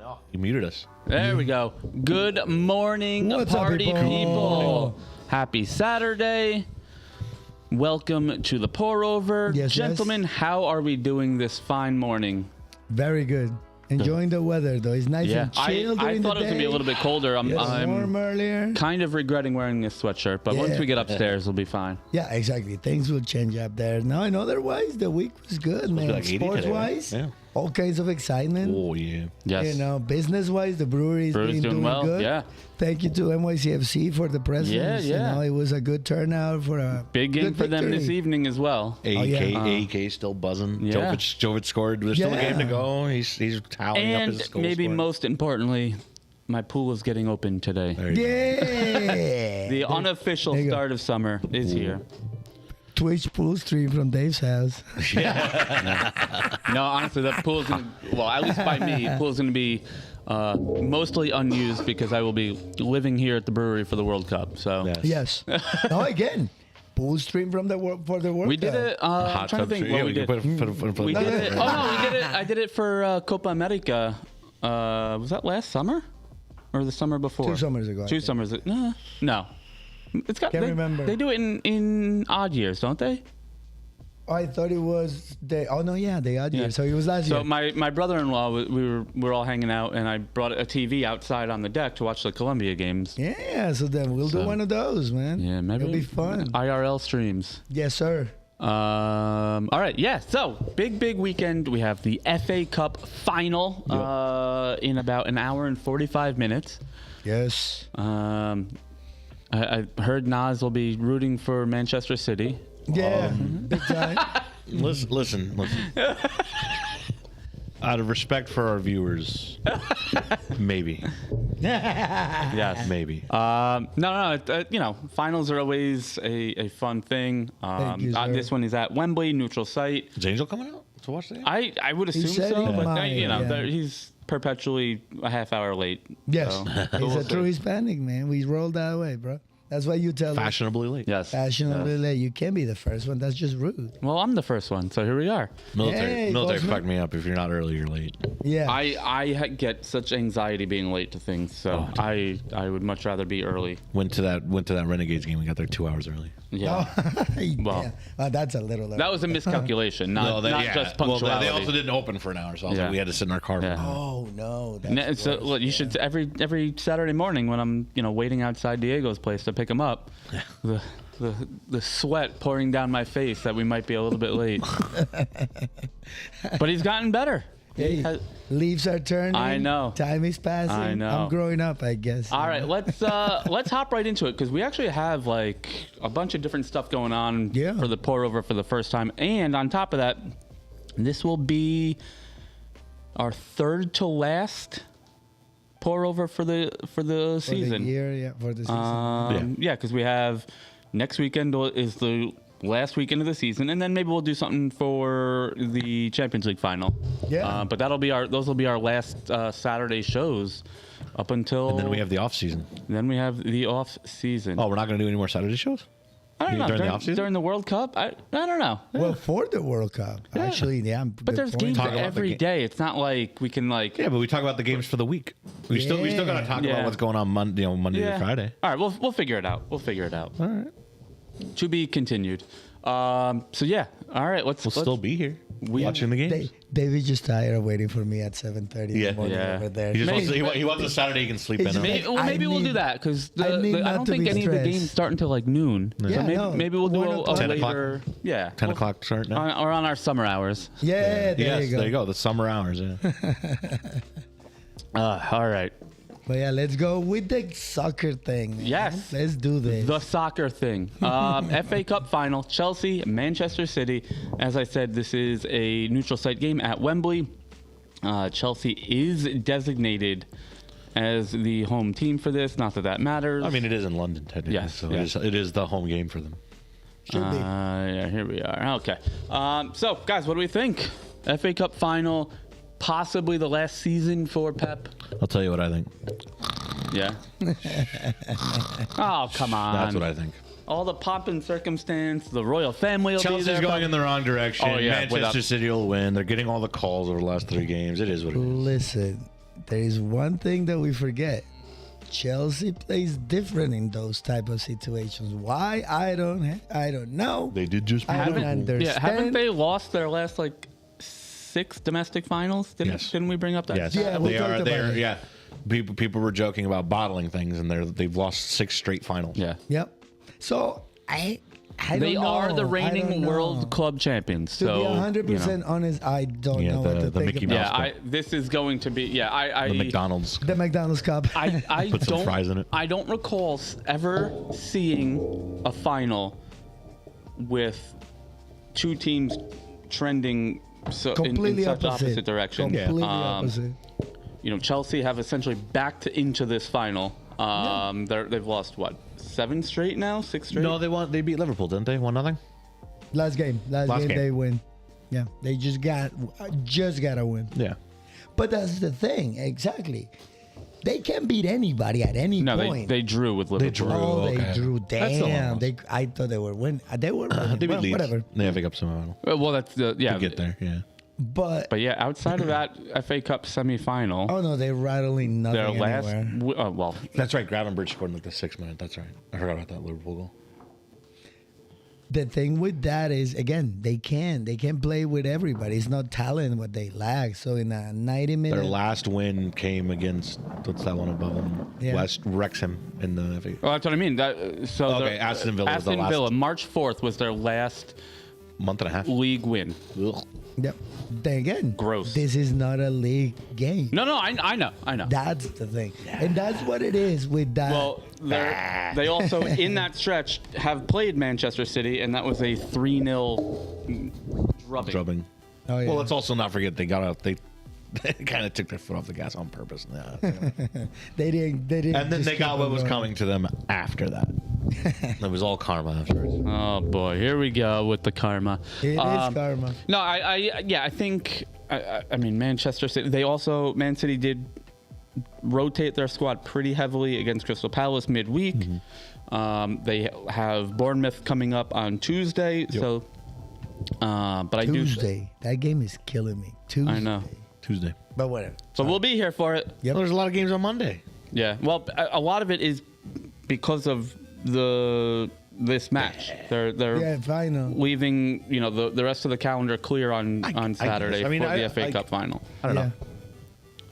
no. You muted us. There we go. Good morning, What's up, party people? people. Happy Saturday. Welcome to the Pour Over. Yes, Gentlemen, how are we doing this fine morning? Very good. Enjoying the weather, though. It's nice and chill I during thought the it was going to day. be a little bit colder. Warm I'm earlier. kind of regretting wearing this sweatshirt, but once Yeah. we get upstairs, we'll be fine. Yeah, exactly. Things will change up there. No, and otherwise, the week was good, man. like 80 today, Sports-wise, right? Yeah. all kinds of excitement. Oh, yeah. Yes. You know, business-wise, the brewery's Brew's been doing well. good. Yeah. Thank you to NYCFC for the presence. Yeah. You know, it was a good turnout for a Big game good for them this victory. evening as well. AK still buzzing. Yeah. Jovic scored. There's still a game to go. He's tallying up his And goal maybe scoring. most importantly, my pool is getting open today. There you go. Yeah. The unofficial there you go. start of summer is here. Twitch pool stream from Dave's house. No, honestly, that pool's gonna, well, at least by me, pool's gonna be mostly unused because I will be living here at the brewery for the World Cup. So Yes. Yes. No, again, pool stream from the for the World we Cup. did it. I'm Hot trying to tub think stream. what Yeah, we can did. put We it did Yeah. it. Oh no, we did it. I did it for Copa America. Was that last summer or the summer before? 2 summers ago. I 2 think. summers. No. It's got. Can't they, remember. They do it in odd years, don't they? I thought it was the. Oh no, yeah, the odd Yeah. year. So it was last So year. my brother-in-law, we were all hanging out, and I brought a TV outside on the deck to watch the Colombia games. Yeah, so then we'll do one of those, man. Yeah, maybe it'll be fun. IRL streams. Yes, sir. All right, yeah. So big weekend. We have the FA Cup final in about an hour and 45 minutes. Yes. I heard Nas will be rooting for Manchester City. Yeah. Big time. Listen. Out of respect for our viewers, maybe. Yes. Maybe. No. You know, finals are always a fun thing. Thank you, sir. This one is at Wembley, neutral site. Is Angel coming out to watch that? I would assume said so, he but might, you know, yeah. he's perpetually a half hour late. Yes. So, He's we'll a true see. Hispanic, man. We rolled that way, bro. That's why you tell us. Fashionably late. Yes. Fashionably yes. late. You can't be the first one. That's just rude. Well, I'm the first one, so here we are. Military Hey, Postman. fucked me up. If you're not early, you're late. Yeah. Get such anxiety being late to things, so I would much rather be early. Went to that Renegades game. We got there 2 hours early. Yeah. yeah. That's a little. That was a miscalculation, not just punctuality. Well, they also didn't open for an hour, so I was Yeah. like, we had to sit in our car. Yeah. Oh no. That's No, so worse. look, you should every Saturday morning when I'm waiting outside Diego's place to pick him up, the sweat pouring down my face that we might be a little bit late. But he's gotten better. Hey, leaves are turning. I know. Time is passing. I know. I'm growing up, I guess. All right, let's hop right into it because we actually have like a bunch of different stuff going on Yeah. for the pour over for the first time, and on top of that, this will be our third to last pour over for the For the season. year, yeah, for the season. Yeah, because we have next weekend is the last weekend of the season, and then maybe we'll do something for the Champions League final. Yeah. But those will be our last Saturday shows up until. And then we have the off season. Then we have the off season. Oh, we're not going to do any more Saturday shows? I don't know. during the off-season? During the World Cup, I don't know. Well, for the World Cup, actually, yeah. But there's games Talk about the every game. day. It's not like we can like. Yeah, but we talk about the games for the week. We still got to talk Yeah. about what's going on Monday to Friday. All right, we'll figure it out. We'll figure it out. All right. To be continued. So yeah. All right. Let's Still be here watching the games. David just tired of waiting for me at 7:30 in Yeah. the morning Yeah. over there. He just wants, Maybe- he wants a Saturday he can sleep He's in. just on. like, Maybe we'll do that because I need I not don't to think be any of the stressed. games start until like noon. Yeah. So Yeah, maybe, no. maybe we'll do 1 a o'clock. 10 o'clock. later. Yeah. 10 o'clock start now. Or on our summer hours. Yeah, Yes, there you go. The summer hours. Yeah. All right. But yeah, let's go with the soccer thing. man. Yes. Let's do this. The soccer thing. FA Cup final, Chelsea, Manchester City. As I said, this is a neutral site game at Wembley. Chelsea is designated as the home team for this. Not that that matters. I mean, it is in London, technically. Yes, So yes. it is the home game for them. Should be. Yeah, here we are. Okay. So, guys, what do we think? FA Cup final, possibly the last season for Pep. I'll tell you what I think. Yeah. Oh, come on. That's what I think. All the pomp and circumstance, the royal family will be Chelsea's there. going in the wrong direction. Oh, yeah, Manchester without- City will win. They're getting all the calls over the last 3 games. It is what it is. Listen, there is one thing that we forget. Chelsea plays different in those type of situations. Why? I don't know. They did just. I don't Haven't- understand. Yeah, haven't they lost their last like 6 domestic finals? Yes. Didn't we bring up that? Yes, Yeah, we they talked are. about They're it. yeah. People were joking about bottling things, and they've lost 6 straight finals. Yeah. Yep. So I don't They know. are the I don't reigning know. world club champions. To So be you know. 100% honest, I don't Yeah, know what to the think Mickey about. Mouse. Yeah, this is going to be. Yeah, I The McDonald's. The McDonald's Cup. I Put some don't. fries in it. I don't recall ever seeing a final with 2 teams trending in Completely such opposite. opposite directions. Completely opposite. Chelsea have essentially backed into this final. They've lost what 7 straight now, 6 straight. No, they beat Liverpool, didn't they? 1-0. Last game they win. Yeah, they just got to win. Yeah. But that's the thing, exactly. They can't beat anybody at any No, point. they drew with Liverpool. drew. Oh, okay. they drew. That's the Damn. one. I thought they were winning. They were winning. They beat Well, Leeds. whatever. They have up somehow. Well, that's the To get there, yeah. But But yeah, outside of that FA Cup semifinal, oh no, they're rattling nothing their last. anywhere. Well, That's right. Gravenberch scored in like the 6th minute. That's right. I forgot about that Liverpool goal. The thing with that is, again, they can't play with everybody. It's not talent what they lack. So in a 90-minute, Their last win came against what's that one above them? Yeah. West Wrexham in the FA. well, that's what I mean. So Okay, their- Aston Villa was the Aston last- Villa, March 4th was their last month and a half. league win. Ugh. Yep. Then again, Gross. This is not a league game. No, I know. That's the thing, and that's what it is with that. Well, they also in that stretch have played Manchester City, and that was a 3-0 drubbing. Drubbing. oh yeah. Well, let's also not forget they got out. They kind of took their foot off the gas on purpose. Yeah. they didn't. And then just they keep got what on was going. coming to them after that. It was all karma afterwards. Oh boy, here we go with the karma. It is karma. No, I think I mean Manchester City. Man City did rotate their squad pretty heavily against Crystal Palace midweek. They have Bournemouth coming up on Tuesday. So, but I do. Tuesday. That game is killing me. Tuesday. I know. Tuesday. But whatever. So we'll be here for it. Yep. Well, there's a lot of games on Monday. Yeah. Well, a lot of it is because of this match. They're Yeah, final. leaving the rest of the calendar clear on Saturday guess. I mean, for the I- FA Cup final. I don't Yeah. know.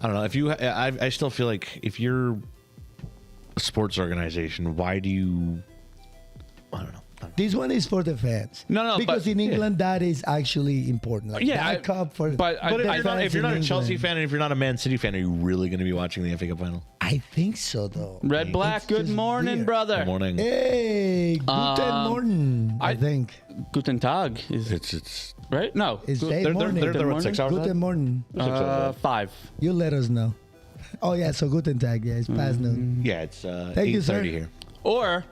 I don't know. If you, I still feel like if you're a sports organization, why do you? I don't know. This one is for the fans. No, because but- in England that is actually important. Like Yeah, that cup for. but But I if fans you're not in a Chelsea England. fan and if you're not a Man City fan, are you really going to be watching the FA Cup final? I think so though. Red Black, It's good just morning, weird. brother. Good morning. Hey, guten Morgen. I think Guten Tag is It's right. No, it's Gu- day they're morning. what, morning? 6 hours. Guten Morgen. 5. You let us know. Oh yeah, so guten Tag. Yeah, it's past noon. Yeah, it's Thank you, sir. 8:30 here. Or,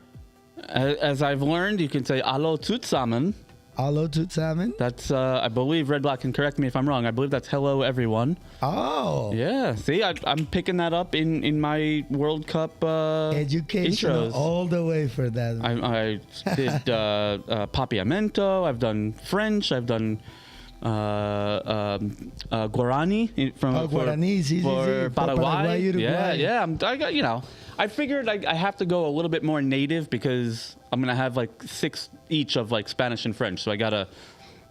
as I've learned, you can say "Hallo zusammen." Hello to Salmon. That's I believe Red Black can correct me if I'm wrong. I believe that's "Hello everyone." Oh, Yeah. See, I'm picking that up in my World Cup educational intros. all the way for that. I did Papiamento. I've done French. I've done Guarani for Guarani, sí, sí, for sí. Paraguay. Uruguay. Yeah. I got I figured I have to go a little bit more native because I'm gonna have like 6 each of like Spanish and French. So I gotta.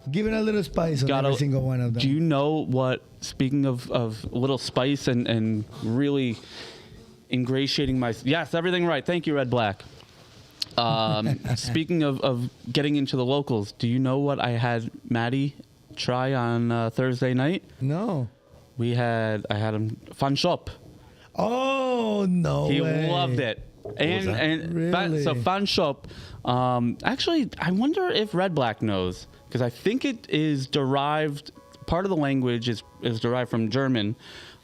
Give it a little spice on Gotta- every single one of them. Do you know what? Speaking of little spice and really ingratiating my yes, everything right. Thank you, Red Black. Speaking of getting into the locals, do you know what I had Maddie try on Thursday night? No. I had him fun shop. Oh no He way. loved it. And that? Really? so fun shop. Actually, I wonder if Red Black knows because I think it is derived. Part of the language is derived from German.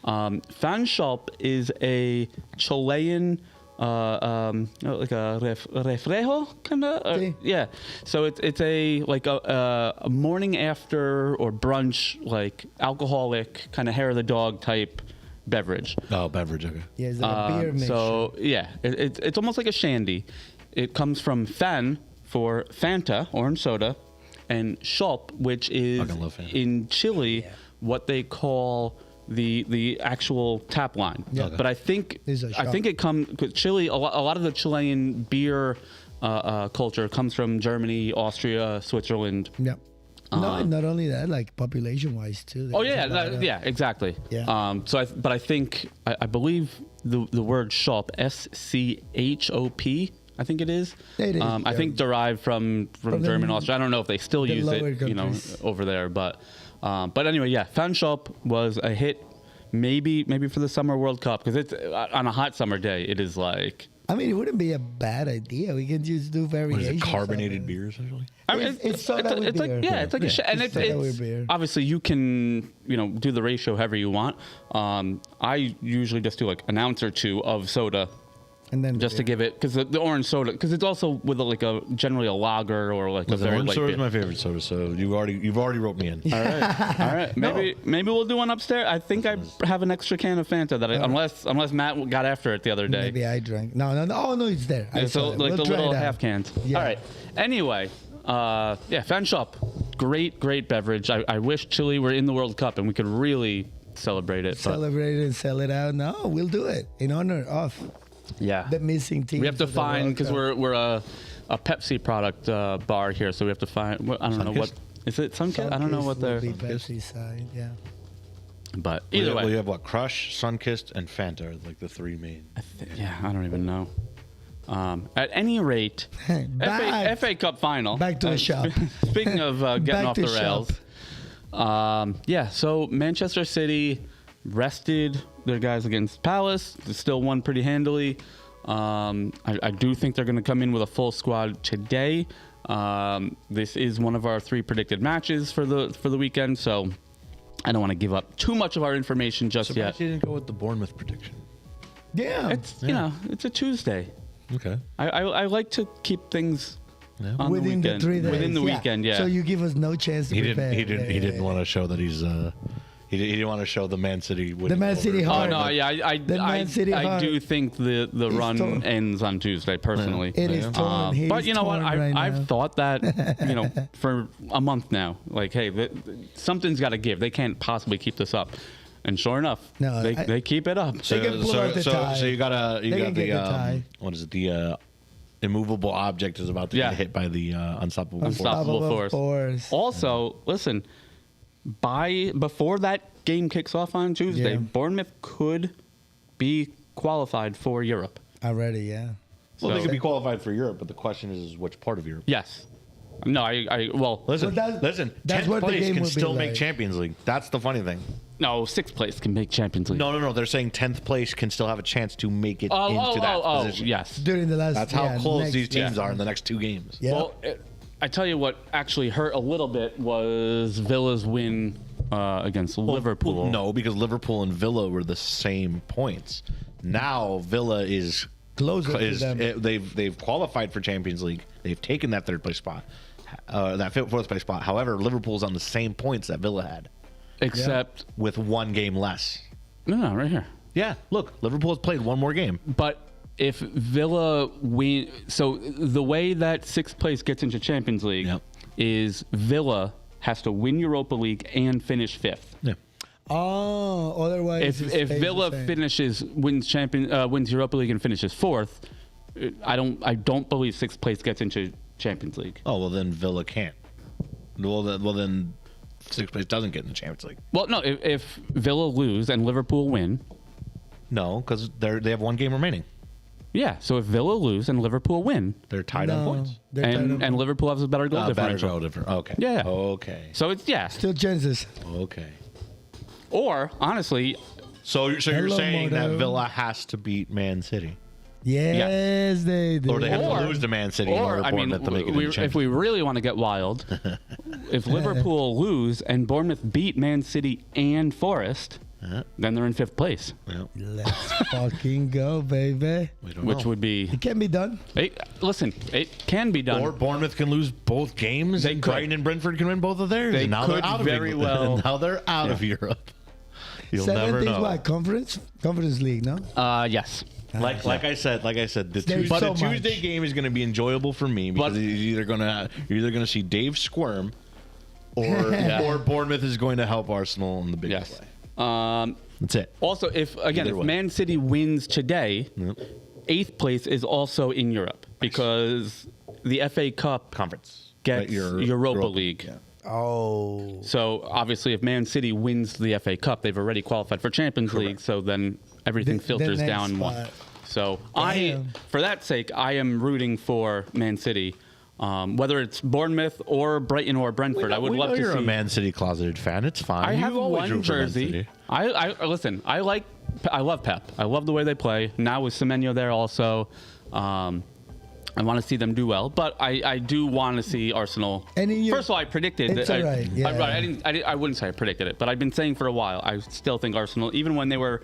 Fan shop is a Chilean. Like a refresco kind of Sí. yeah. So it's a like a morning after or brunch like alcoholic kind of hair of the dog type beverage. Oh, beverage. Okay. Yeah, it's like a beer mixture. So yeah, it's almost like a shandy. It comes from fan for Fanta, orange soda, and shop, which is Fucking love Fanta. in Chile what they call the actual tap line. Yeah. But I think These are I think it comes Chile. A lot of the Chilean beer culture comes from Germany, Austria, Switzerland. Yeah. No, not only that, like population-wise too. Oh yeah, exactly. Yeah. But I think I believe the word shop, SCHOP, I think it is. It is, I yeah. think derived from German, Austria. I don't know if they still use lower it, countries. over there. But anyway, yeah, Fan Shop was a hit. Maybe for the Summer World Cup, because it's on a hot summer day. It is like. I mean, it wouldn't be a bad idea. We can just do What variations. is it? Carbonated of it. beers, actually. I mean, It's soda with it's like beer. it's like a and It's soda with it's beer. obviously you can do the ratio however you want. I usually just do like an ounce or two of soda And then just to give it, because the orange soda, because it's also with generally a lager or like a The very orange light soda beer. is my favorite soda, so you've already wrote me in. All right. Maybe we'll do one upstairs. I think I have an extra can of Fanta that unless Matt got after it the other day. maybe I drank. No. Oh no, it's there. I Yeah, so saw it. like We'll the try little it out. half cans. Yeah. All right. Anyway, Fan Shop, great beverage. I wish Chile were in the World Cup and we could really celebrate it. But Celebrate it and sell it out. No, we'll do it in honor of yeah, the missing team. we have to find, because we're a Pepsi product bar here, so we have to find. I don't know what is it. Sunkist? I don't know what they're. Pepsi side. Yeah. But either way, we have what? Crush, Sunkist, and Fanta are like the three main. I don't even know. At any rate, Back. FA Cup final. Back to the shop. Speaking of getting Back off to the shop. rails, so Manchester City rested their guys against Palace. They still won pretty handily. I do think they're going to come in with a full squad today. This is one of our 3 predicted matches for the weekend, so I don't want to give up too much of our information just Surprised yet. you didn't go with the Bournemouth prediction. Yeah. It's it's a Tuesday. Okay. I like to keep things on within the the weekend. 3 days. Within the weekend, yeah. So you give us no chance to He prepare. didn't want to show that he's he didn't want to show the Man City. The Man City Oh heart. no, yeah, The Man City I heart do think the run torn. ends on Tuesday. Personally, It is torn. He but is you know what? torn right I've now. thought that for a month now. Like, hey, something's got to give. They can't possibly keep this up. And sure enough, No, they keep it up. They can pull out the tie. So you got They can get the tie. what is it? The immovable object is about to get hit by the unstoppable force. Unstoppable force. Also, listen, before that game kicks off on Tuesday, Yeah. Bournemouth could be qualified for Europe. Already, yeah. Well, they So- could be qualified for Europe, but the question is which part of Europe. Yes. No, well, Listen, Well, listen. that's 10th what the place game can will be still make like. Champions League. That's the funny thing. no, 6th place can make Champions League. No. They're saying 10th place can still have a chance to make it into that position. yes. During the last. That's how close next- these teams yeah. are in the next 2 games. Yeah. Well, I tell you what actually hurt a little bit was Villa's win against Liverpool. Well, no, because Liverpool and Villa were the same points. Now Villa is Closer to them. they've qualified for Champions League. They've taken that 3rd place spot, that 4th place spot. However, Liverpool's on the same points that Villa had, Except, with 1 game less. no, right here. Yeah, look, Liverpool has played 1 more game. But if Villa win, so the way that 6th place gets into Champions League Yep. is Villa has to win Europa League and finish 5th. Yeah. Oh, otherwise. If Villa wins Europa League and finishes 4th, I don't believe 6th place gets into Champions League. Oh well, then Villa can't. Well, then 6th place doesn't get in the Champions League. Well, no, if Villa lose and Liverpool win, No, because they have 1 game remaining. yeah. So if Villa lose and Liverpool win, They're tied on points. and Liverpool has a better goal Better differential. goal different. Okay. Yeah. Okay. So it's Still chances. Okay. or honestly, So you're Hello, saying that Moto. Villa has to beat Man City, Yes, they do. or they have Or- to lose to Man City in or order I for mean, Bournemouth to make it in the if Champions we League. really want to get wild, if Liverpool lose and Bournemouth beat Man City and Forest, then they're in 5th place, Yeah, Let's fucking go, baby. we don't which know. would be. It can be done. Listen, it can be done. Or Bournemouth can lose both games, They and could. Brighton and Brentford can win both of theirs. They and now could they're out of very England. well. Now they're out of Europe. You'll 7th never is know. what? Conference League, no? Yes. Like I said, the There's Tuesday, so Tuesday much. game is going to be enjoyable for me because But- you're either gonna see Dave squirm, or Bournemouth is going to help Arsenal in the biggest Yes. way. That's it. Also, if Either way. Man City wins today, Yep. 8th place is also in Europe because the FA Cup Conference. gets Europa League. Yeah. Oh. So obviously, if Man City wins the FA Cup, they've already qualified for Champions League. So then everything filters next down one. spot. So Damn. for that sake, I am rooting for Man City, whether it's Bournemouth or Brighton or Brentford. I would we love know to you're see. a Man City closeted fan. It's fine. I have You always one root for Man jersey. City. I listen. I love Pep. I love the way they play. Now with Semenyo there also, I want to see them do well. But I do want to see Arsenal. And in your- First of all, I predicted It's that. all right, yeah. I wouldn't say I predicted it, but I've been saying for a while. I still think Arsenal, even when they were,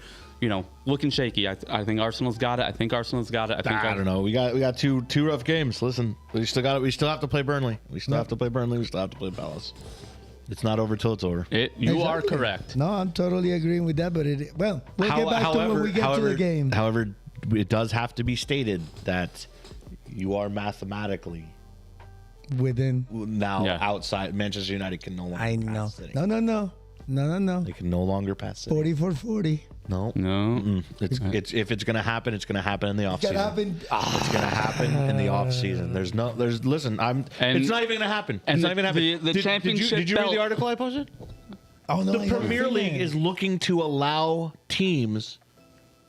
looking shaky. I think Arsenal's got it. I think Arsenal's got it. I don't know. We got two rough games. Listen, we still got it. We still have to play Burnley. We still have to play Burnley. We still have to play Palace. It's not over till it's over. You are Exactly. correct. No, I'm totally agreeing with that. But we'll get back to when we get to the game. However, it does have to be stated that you are mathematically Within. now Yeah. outside. Manchester United can no longer I pass know. City. No. They can no longer pass City. 40 for 40. No. No. It's if it's gonna happen, it's gonna happen in the off It's season. gonna happen. It's gonna happen in the off season. Listen, it's not even gonna happen. and It's not the- even happening. the championship Did you read belt- the article I posted? Oh no. The I haven't Premier seen League it. is looking to allow teams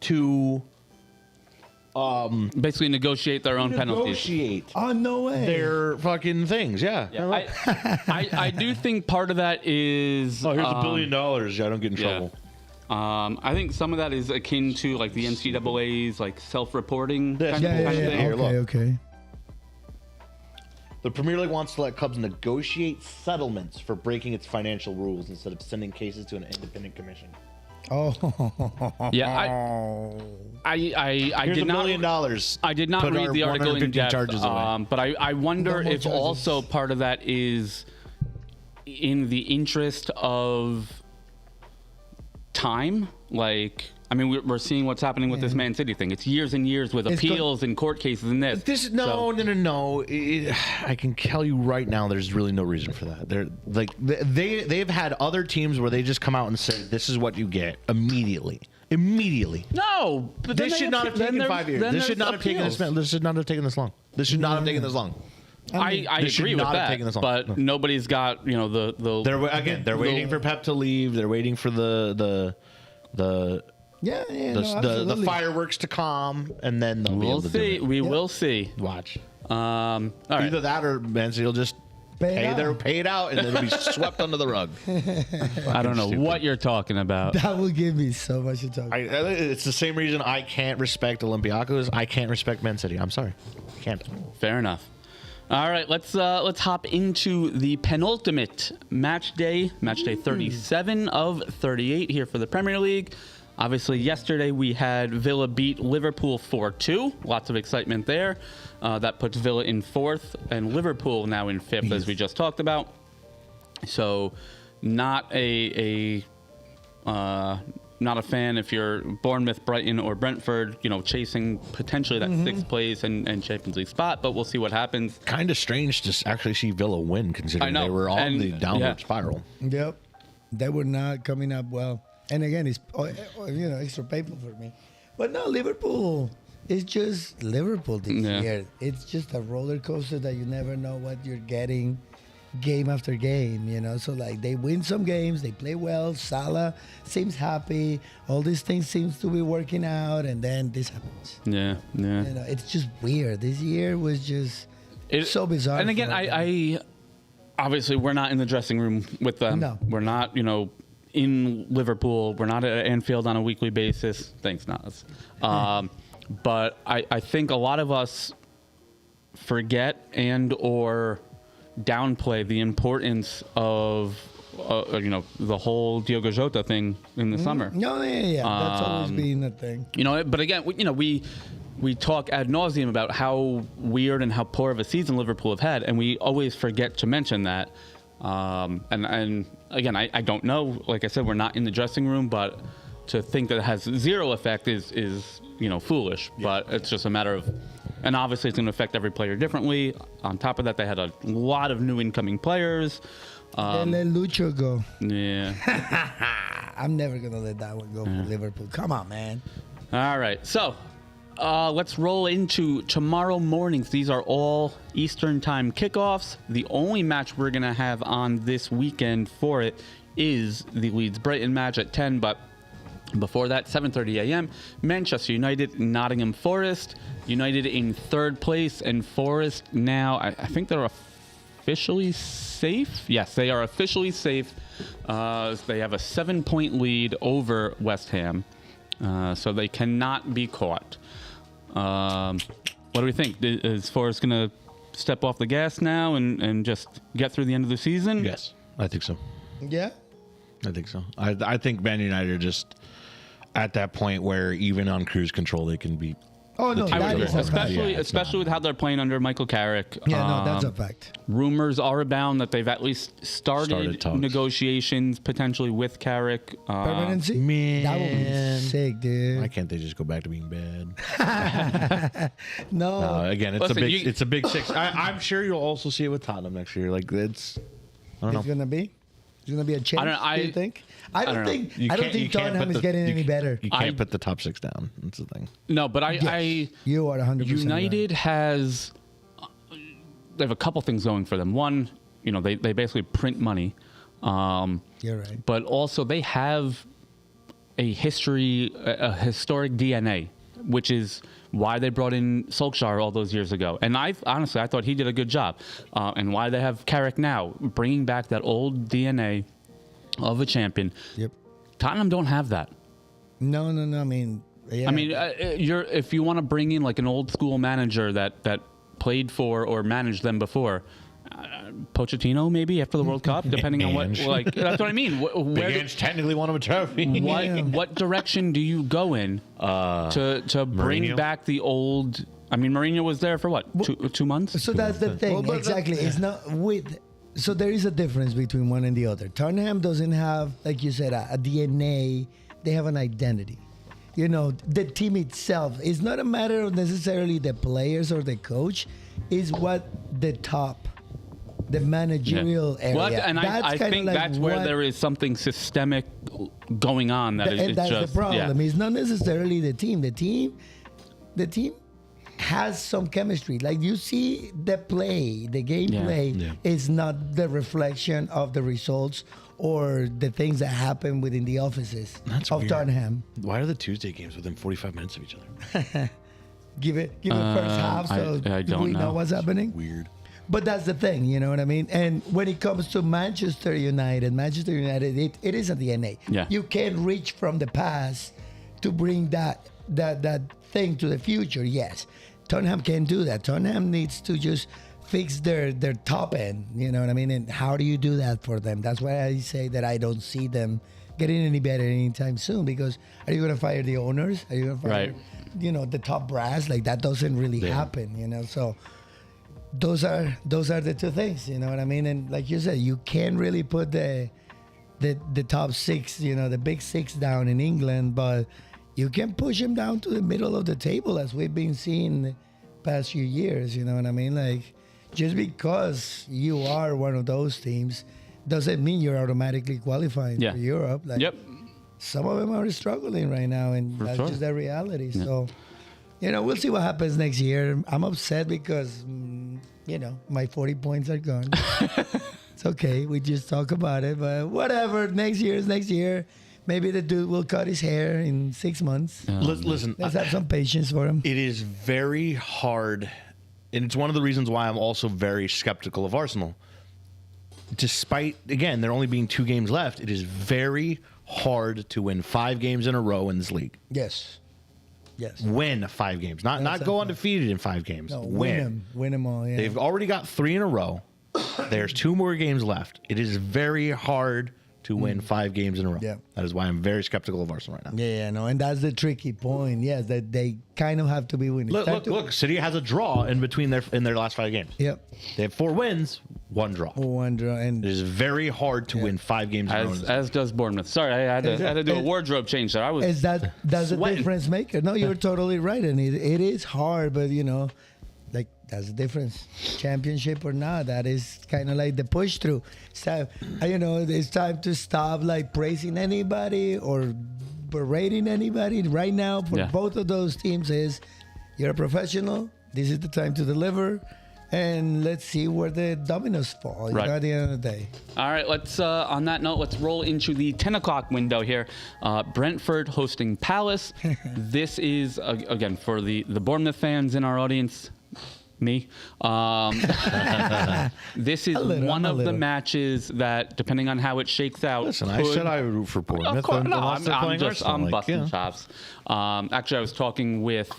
to Basically, negotiate their own penalties. negotiate Oh no way. their fucking things. Yeah. I do think part of that is. Oh, here's $1 billion. I don't get in trouble. I think some of that is akin to like the NCAA's like self-reporting Yes. kind of Yeah. thing. Here, look. Okay. The Premier League wants to let clubs negotiate settlements for breaking its financial rules instead of sending cases to an independent commission. Oh. Yeah, I Here's did $1 not. million. I did not Put read our the article in 150 depth, charges away. but I wonder No more if charges. also part of that is in the interest of time. Like, I mean, we're seeing what's happening with this Man City thing. It's years and years with It's appeals and court cases and this. No. I can tell you right now, there's really no reason for that. They've had other teams where they just come out and say, "This is what you get immediately." No, but then This should not have taken 5 years. This should not have taken this. This should not have taken this long. This should not have taken this long. I This should agree with not have that, taken this long. but No. nobody's got the. They're waiting for Pep to leave. They're waiting for the Yeah. No, the absolutely. fireworks to calm, and then they'll be We'll able to do see. it. We will see. Watch. All right. Either that or Man City will just pay it out, and it'll be swept under the rug. I don't know Stupid. what you're talking about. That will give me so much to talk about. It's the same reason I can't respect Olympiacos. I can't respect Man City. I'm sorry, can't. Fair enough. All right, let's hop into the penultimate match day 37 of 38 here for the Premier League. Obviously, yesterday we had Villa beat Liverpool 4-2. Lots of excitement there. That puts Villa in 4th and Liverpool now in 5th, as we just talked about. So, not a fan if you're Bournemouth, Brighton, or Brentford, chasing potentially that 6th place and Champions League spot, but we'll see what happens. Kind of strange to actually see Villa win, considering I know. they were on And, the downward yeah. spiral. Yep. They were not coming up well. And again, it's extra painful for me. But no, Liverpool is just Liverpool this year. It's just a roller coaster that you never know what you're getting game after game, So like they win some games, they play well, Salah seems happy, all these things seems to be working out, and then this happens. Yeah. It's just weird. This year was just so bizarre. And again, for them. I obviously we're not in the dressing room with them. No. We're not, in Liverpool. We're not at Anfield on a weekly basis. Thanks, Nas. But I think a lot of us forget and or downplay the importance of the whole Diogo Jota thing in the summer. No, yeah. That's always been a thing. But again, we talk ad nauseum about how weird and how poor of a season Liverpool have had, and we always forget to mention that. And again, I don't know. Like I said, we're not in the dressing room, but to think that it has zero effect is foolish. Yeah. But it's just a matter of, and obviously it's going to affect every player differently. On top of that, they had a lot of new incoming players. Let Lucho go. Yeah. I'm never gonna let that one go for Liverpool. Come on, man. All right, so let's roll into tomorrow mornings. These are all Eastern time kickoffs. The only match we're going to have on this weekend for it is the Leeds-Brighton match at 10, but before that, 7:30 a.m., Manchester United, Nottingham Forest. United in third place, and Forest now, I think they're officially safe. Yes, they are officially safe. They have a 7-point lead over West Ham, so they cannot be caught. What do we think? Is Forrest going to step off the gas now and just get through the end of the season? Yes, I think so. Yeah. I think so. I think Man United are just at that point where even on cruise control they can be. Oh no, I would that agree. is a fact. Especially with how they're playing under Michael Carrick. Yeah, no, that's a fact. Rumors are abound that they've at least started talks. Negotiations potentially with Carrick. Permanency? Man. That would be sick, dude. Why can't they just go back to being bad? No. Again, it's Listen, it's a big six. I'm sure you'll also see it with Tottenham next year. Like it's, I don't know. It's gonna be. It's gonna be a change. Do you think? I don't think. You I don't can't- think you can't Tottenham put is the- getting you any ca- better. You can't put the top six down. That's the thing. No, but You are 100%. United has they have a couple things going for them. One, they basically print money. You're right. But also they have a historic DNA, which is why they brought in Solskjaer all those years ago. And I thought he did a good job. And why they have Carrick now, bringing back that old DNA of a champion. Yep. Tottenham don't have that. No. I mean, yeah. If you want to bring in like an old school manager that played for or managed them before, Pochettino maybe after the World Cup, depending on what. Like that's what I mean. Big Ange technically won him a trophy. What direction do you go in to bring Mourinho? back the old? I mean, Mourinho was there for what 2 months. So that's the thing. but Exactly. It's not with. So there is a difference between one and the other. Tottenham doesn't have, like you said, a DNA. They have an identity. The team itself is not a matter of necessarily the players or the coach. It's what the managerial area. I think like that's where there is something systemic going on. And that's just, the problem. Yeah. It's not necessarily the team. The team has some chemistry. Like you see the gameplay Yeah. is not the reflection of the results or the things that happen within the offices of weird. Tottenham. Why are the Tuesday games within 45 minutes of each other? Give it first half so I don't we know know. what's happening. Weird. But that's the thing, you know what I mean? And when it comes to Manchester United, it is a DNA. Yeah. You can't reach from the past to bring that thing to the future. Yes. Tottenham can't do that. Tottenham needs to just fix their top end, you know what I mean? And how do you do that for them? That's why I say that I don't see them getting any better anytime soon, because are you going to fire the owners? Are you going to fire, Right. the top brass? Like that doesn't really happen, So those are the two things, you know what I mean? And like you said, you can't really put the top six, the big six down in England, but you can push them down to the middle of the table as we've been seeing the past few years, you know what I mean? Like just because you are one of those teams doesn't mean you're automatically qualifying for Europe. Like Yep. some of them are struggling right now, and that's sure. just the reality. So, we'll see what happens next year. I'm upset because, my 40 points are gone. It's okay. We just talk about it, but whatever. Next year is next year. Maybe the dude will cut his hair in 6 months. Listen, Let's have some patience for him. it is very hard, and it's one of the reasons why I'm also very skeptical of Arsenal. Despite, again, there only being 2 games left, it is very hard to win 5 games in a row in this league. Yes. Win 5 games, not go a undefeated in 5 games. No, win. Win them all. Yeah. They've already got 3 in a row. There's 2 more games left. It is very hard to win 5 games in a row. Yeah. That is why I'm very skeptical of Arsenal right now. Yeah, no, and that's the tricky point. Yes, that they kind of have to be winning. Look! City has a draw in between their last 5 games. Yep. They have 4 wins, 1 draw. One draw, and It is very hard to win 5 games in a row. As does Bournemouth. Sorry, I had to do a wardrobe change there. I was that's a sweating. difference maker. No, you're totally right, and it is hard, but like that's the difference. Championship or not, that is kind of like the push through. So it's time to stop like praising anybody or berating anybody. Right now, for both of those teams, is you're a professional. This is the time to deliver. And let's see where the dominoes fall at the end of the day. All right, let's on that note, let's roll into the 10 o'clock window here. Brentford hosting Palace. This is, again, for the Bournemouth fans in our audience, me. This is one of the matches that, depending on how it shakes out. Listen, I said I would root for Bournemouth. Of course, no, I'm Arsenal, busting chops. Actually, I was talking with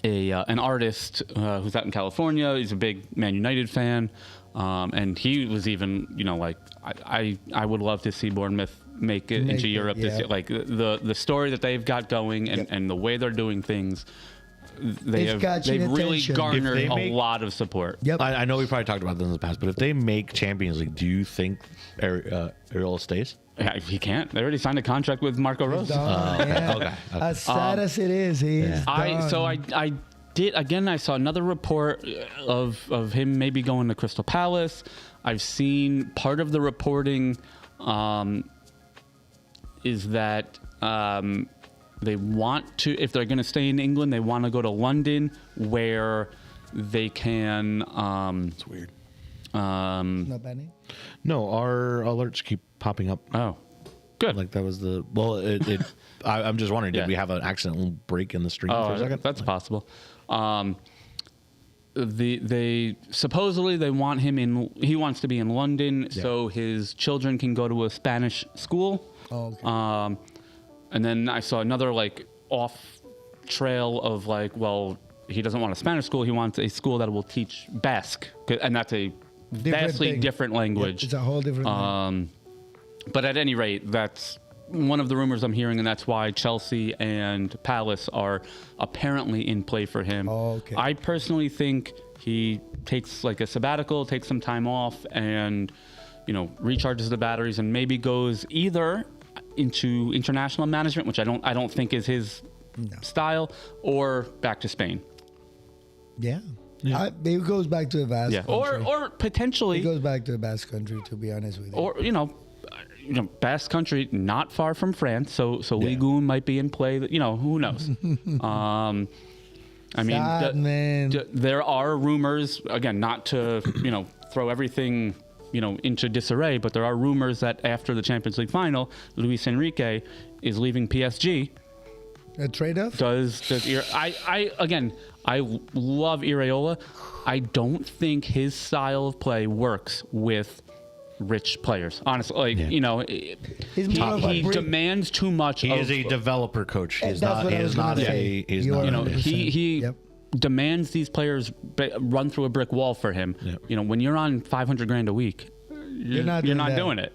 an artist who's out in California. He's a big Man United fan, and he was even, I would love to see Bournemouth make it into Europe this year. Like the story that they've got going and the way they're doing things, they've really garnered a lot of support. Yep. I know we probably talked about this in the past, but if they make Champions League, do you think Areola stays? Yeah, he can't. They already signed a contract with Marco Rose. Okay. As sad as it is, he's done. I did again. I saw another report of him maybe going to Crystal Palace. I've seen part of the reporting is that they want to, if they're going to stay in England, they want to go to London where they can. It's weird. Not bad name? No, our alerts keep popping up. Oh, good. Like that was the I'm just wondering, did we have an accidental break in the stream for a second? That's possible. They supposedly they want him in. He wants to be in London so his children can go to a Spanish school. Oh, okay. And then I saw another off trail of he doesn't want a Spanish school. He wants a school that will teach Basque, and that's a vastly different language. It's a whole different thing. But at any rate, that's one of the rumors I'm hearing, and that's why Chelsea and Palace are apparently in play for him. Oh, okay. I personally think he takes a sabbatical, takes some time off, and recharges the batteries, and maybe goes either into international management, which I don't think is his style, or back to Spain. Yeah. It goes back to the Basque country. Or potentially it goes back to the Basque country, to be honest with you. Or Basque country, not far from France, so Ligue 1 might be in play. Who knows? There are rumors, again, not to throw everything into disarray, but there are rumors that after the Champions League final, Luis Enrique is leaving PSG. A trade-off? I love Iraola. I don't think his style of play works with rich players. Honestly, he demands too much. He is a developer coach. He demands these players run through a brick wall for him. Yep. When you're on $500,000 a week, you're not doing it.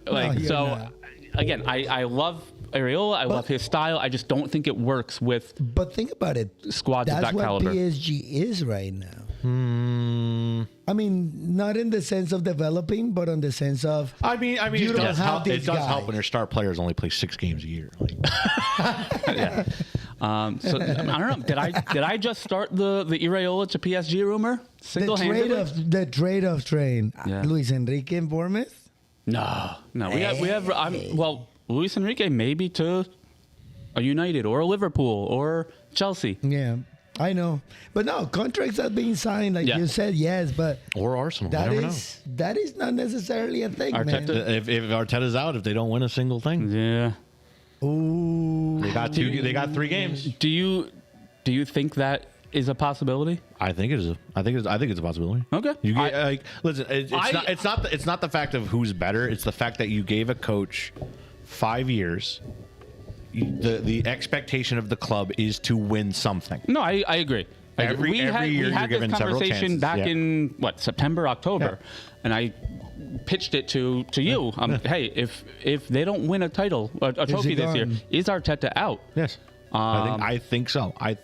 Again, I love Areola. I love his style. I just don't think it works with. But think about it. Squads of that caliber. That's what PSG is right now. I mean, not in the sense of developing, but in the sense of. It does help when your star players only play 6 games a year. Yeah. So I don't know. Did I just start the Iraola to PSG rumor single-handedly? The trade-off train. Yeah. Luis Enrique in Bournemouth. No. We have. Luis Enrique maybe to a United or a Liverpool or Chelsea. Yeah, I know, but no, contracts are being signed, you said, yes, but or Arsenal. That is not necessarily a thing, Arteta, man. If Arteta's out, if they don't win a single thing, ooh, they got 3 games. Do you think that is a possibility? I think it is. I think it's a possibility. Okay. Listen. It's not the fact of who's better. It's the fact that you gave a coach 5 years. The expectation of the club is to win something. No, I agree. Every year we had you're this given several conversation chances. back in September, October, and I pitched it to you. Hey, if they don't win a title, a trophy this year, is Arteta out? Yes. I think so. I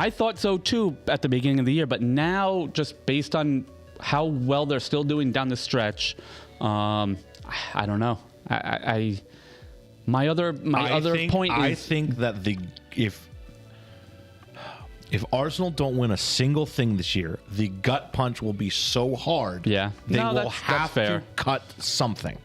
thought so too at the beginning of the year, but now just based on how well they're still doing down the stretch, I don't know. My other point is I think that If Arsenal don't win a single thing this year, the gut punch will be so hard. Yeah. They No, will that's have fair. to cut something.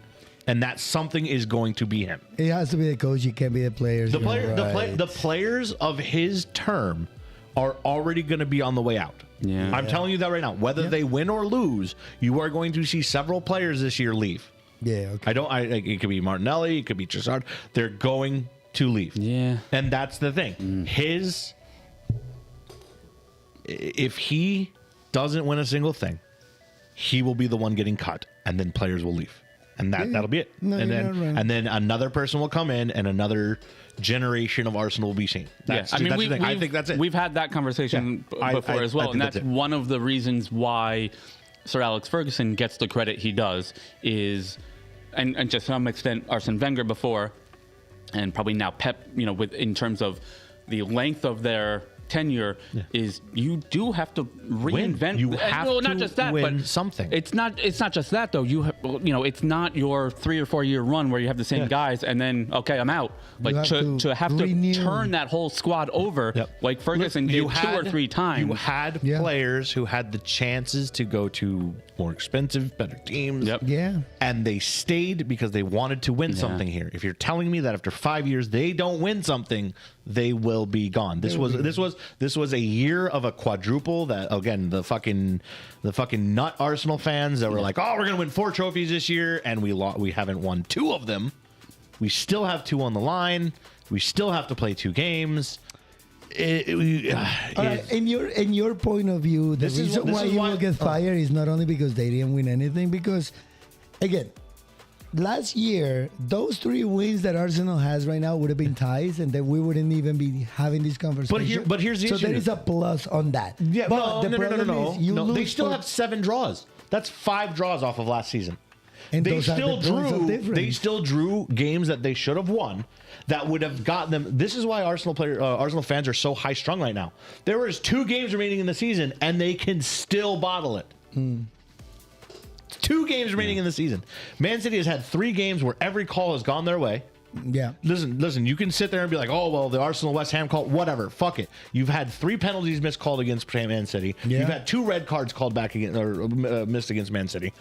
And that something is going to be him. It has to be the coach. It can't be the players. The You're the players of his term are already going to be on the way out. Yeah. I'm telling you that right now. Whether they win or lose, you are going to see several players this year leave. Yeah. Okay. It could be Martinelli, it could be Trossard. They're going to leave. Yeah. And that's the thing. If he doesn't win a single thing, he will be the one getting cut, and then players will leave. And that'll be it. No, and you're then not wrong. and then another person will come in, and another generation of Arsenal will be seen. That's, I mean, that's the thing. I think that's it. We've had that conversation before as well, I and think that's one of the reasons why Sir Alex Ferguson gets the credit he does is, and to some extent Arsene Wenger before, and probably now Pep, with in terms of the length of their tenure, is you do have to reinvent. You have well, to not just that, win but something. It's not just that though. It's not your 3 or 4 year run where you have the same guys and then okay, I'm out. Like to have renew. to turn that whole squad over, like Ferguson did 2 or 3 times. You had players who had the chances to go to more expensive, better teams. Yep. Yeah. And they stayed because they wanted to win something here. If you're telling me that after 5 years they don't win something, they will be gone. This was a year of a quadruple that, again, the fucking nut Arsenal fans that were like, oh, we're gonna win 4 trophies this year, and we haven't won 2 of them. We still have 2 on the line. We still have to play 2 games. All right, in your point of view, the reason why he will get fired is not only because they didn't win anything, because again, last year those 3 wins that Arsenal has right now would have been ties, and then we wouldn't even be having this conversation. But here's the issue. So there is a plus on that. Yeah, but the problem is you lose. They still have 7 draws. That's 5 draws off of last season. And They those are still the points of drew. difference. They still drew games that they should have won. That would have gotten them. This is why Arsenal fans are so high strung right now. There was 2 games remaining in the season, and they can still bottle it. 2 games remaining in the season. Man City has had 3 games where every call has gone their way. Yeah. Listen. You can sit there and be like, "Oh well, the Arsenal West Ham call, whatever. Fuck it." You've had 3 penalties miscalled against Man City. Yeah. You've had 2 red cards called back against or missed against Man City.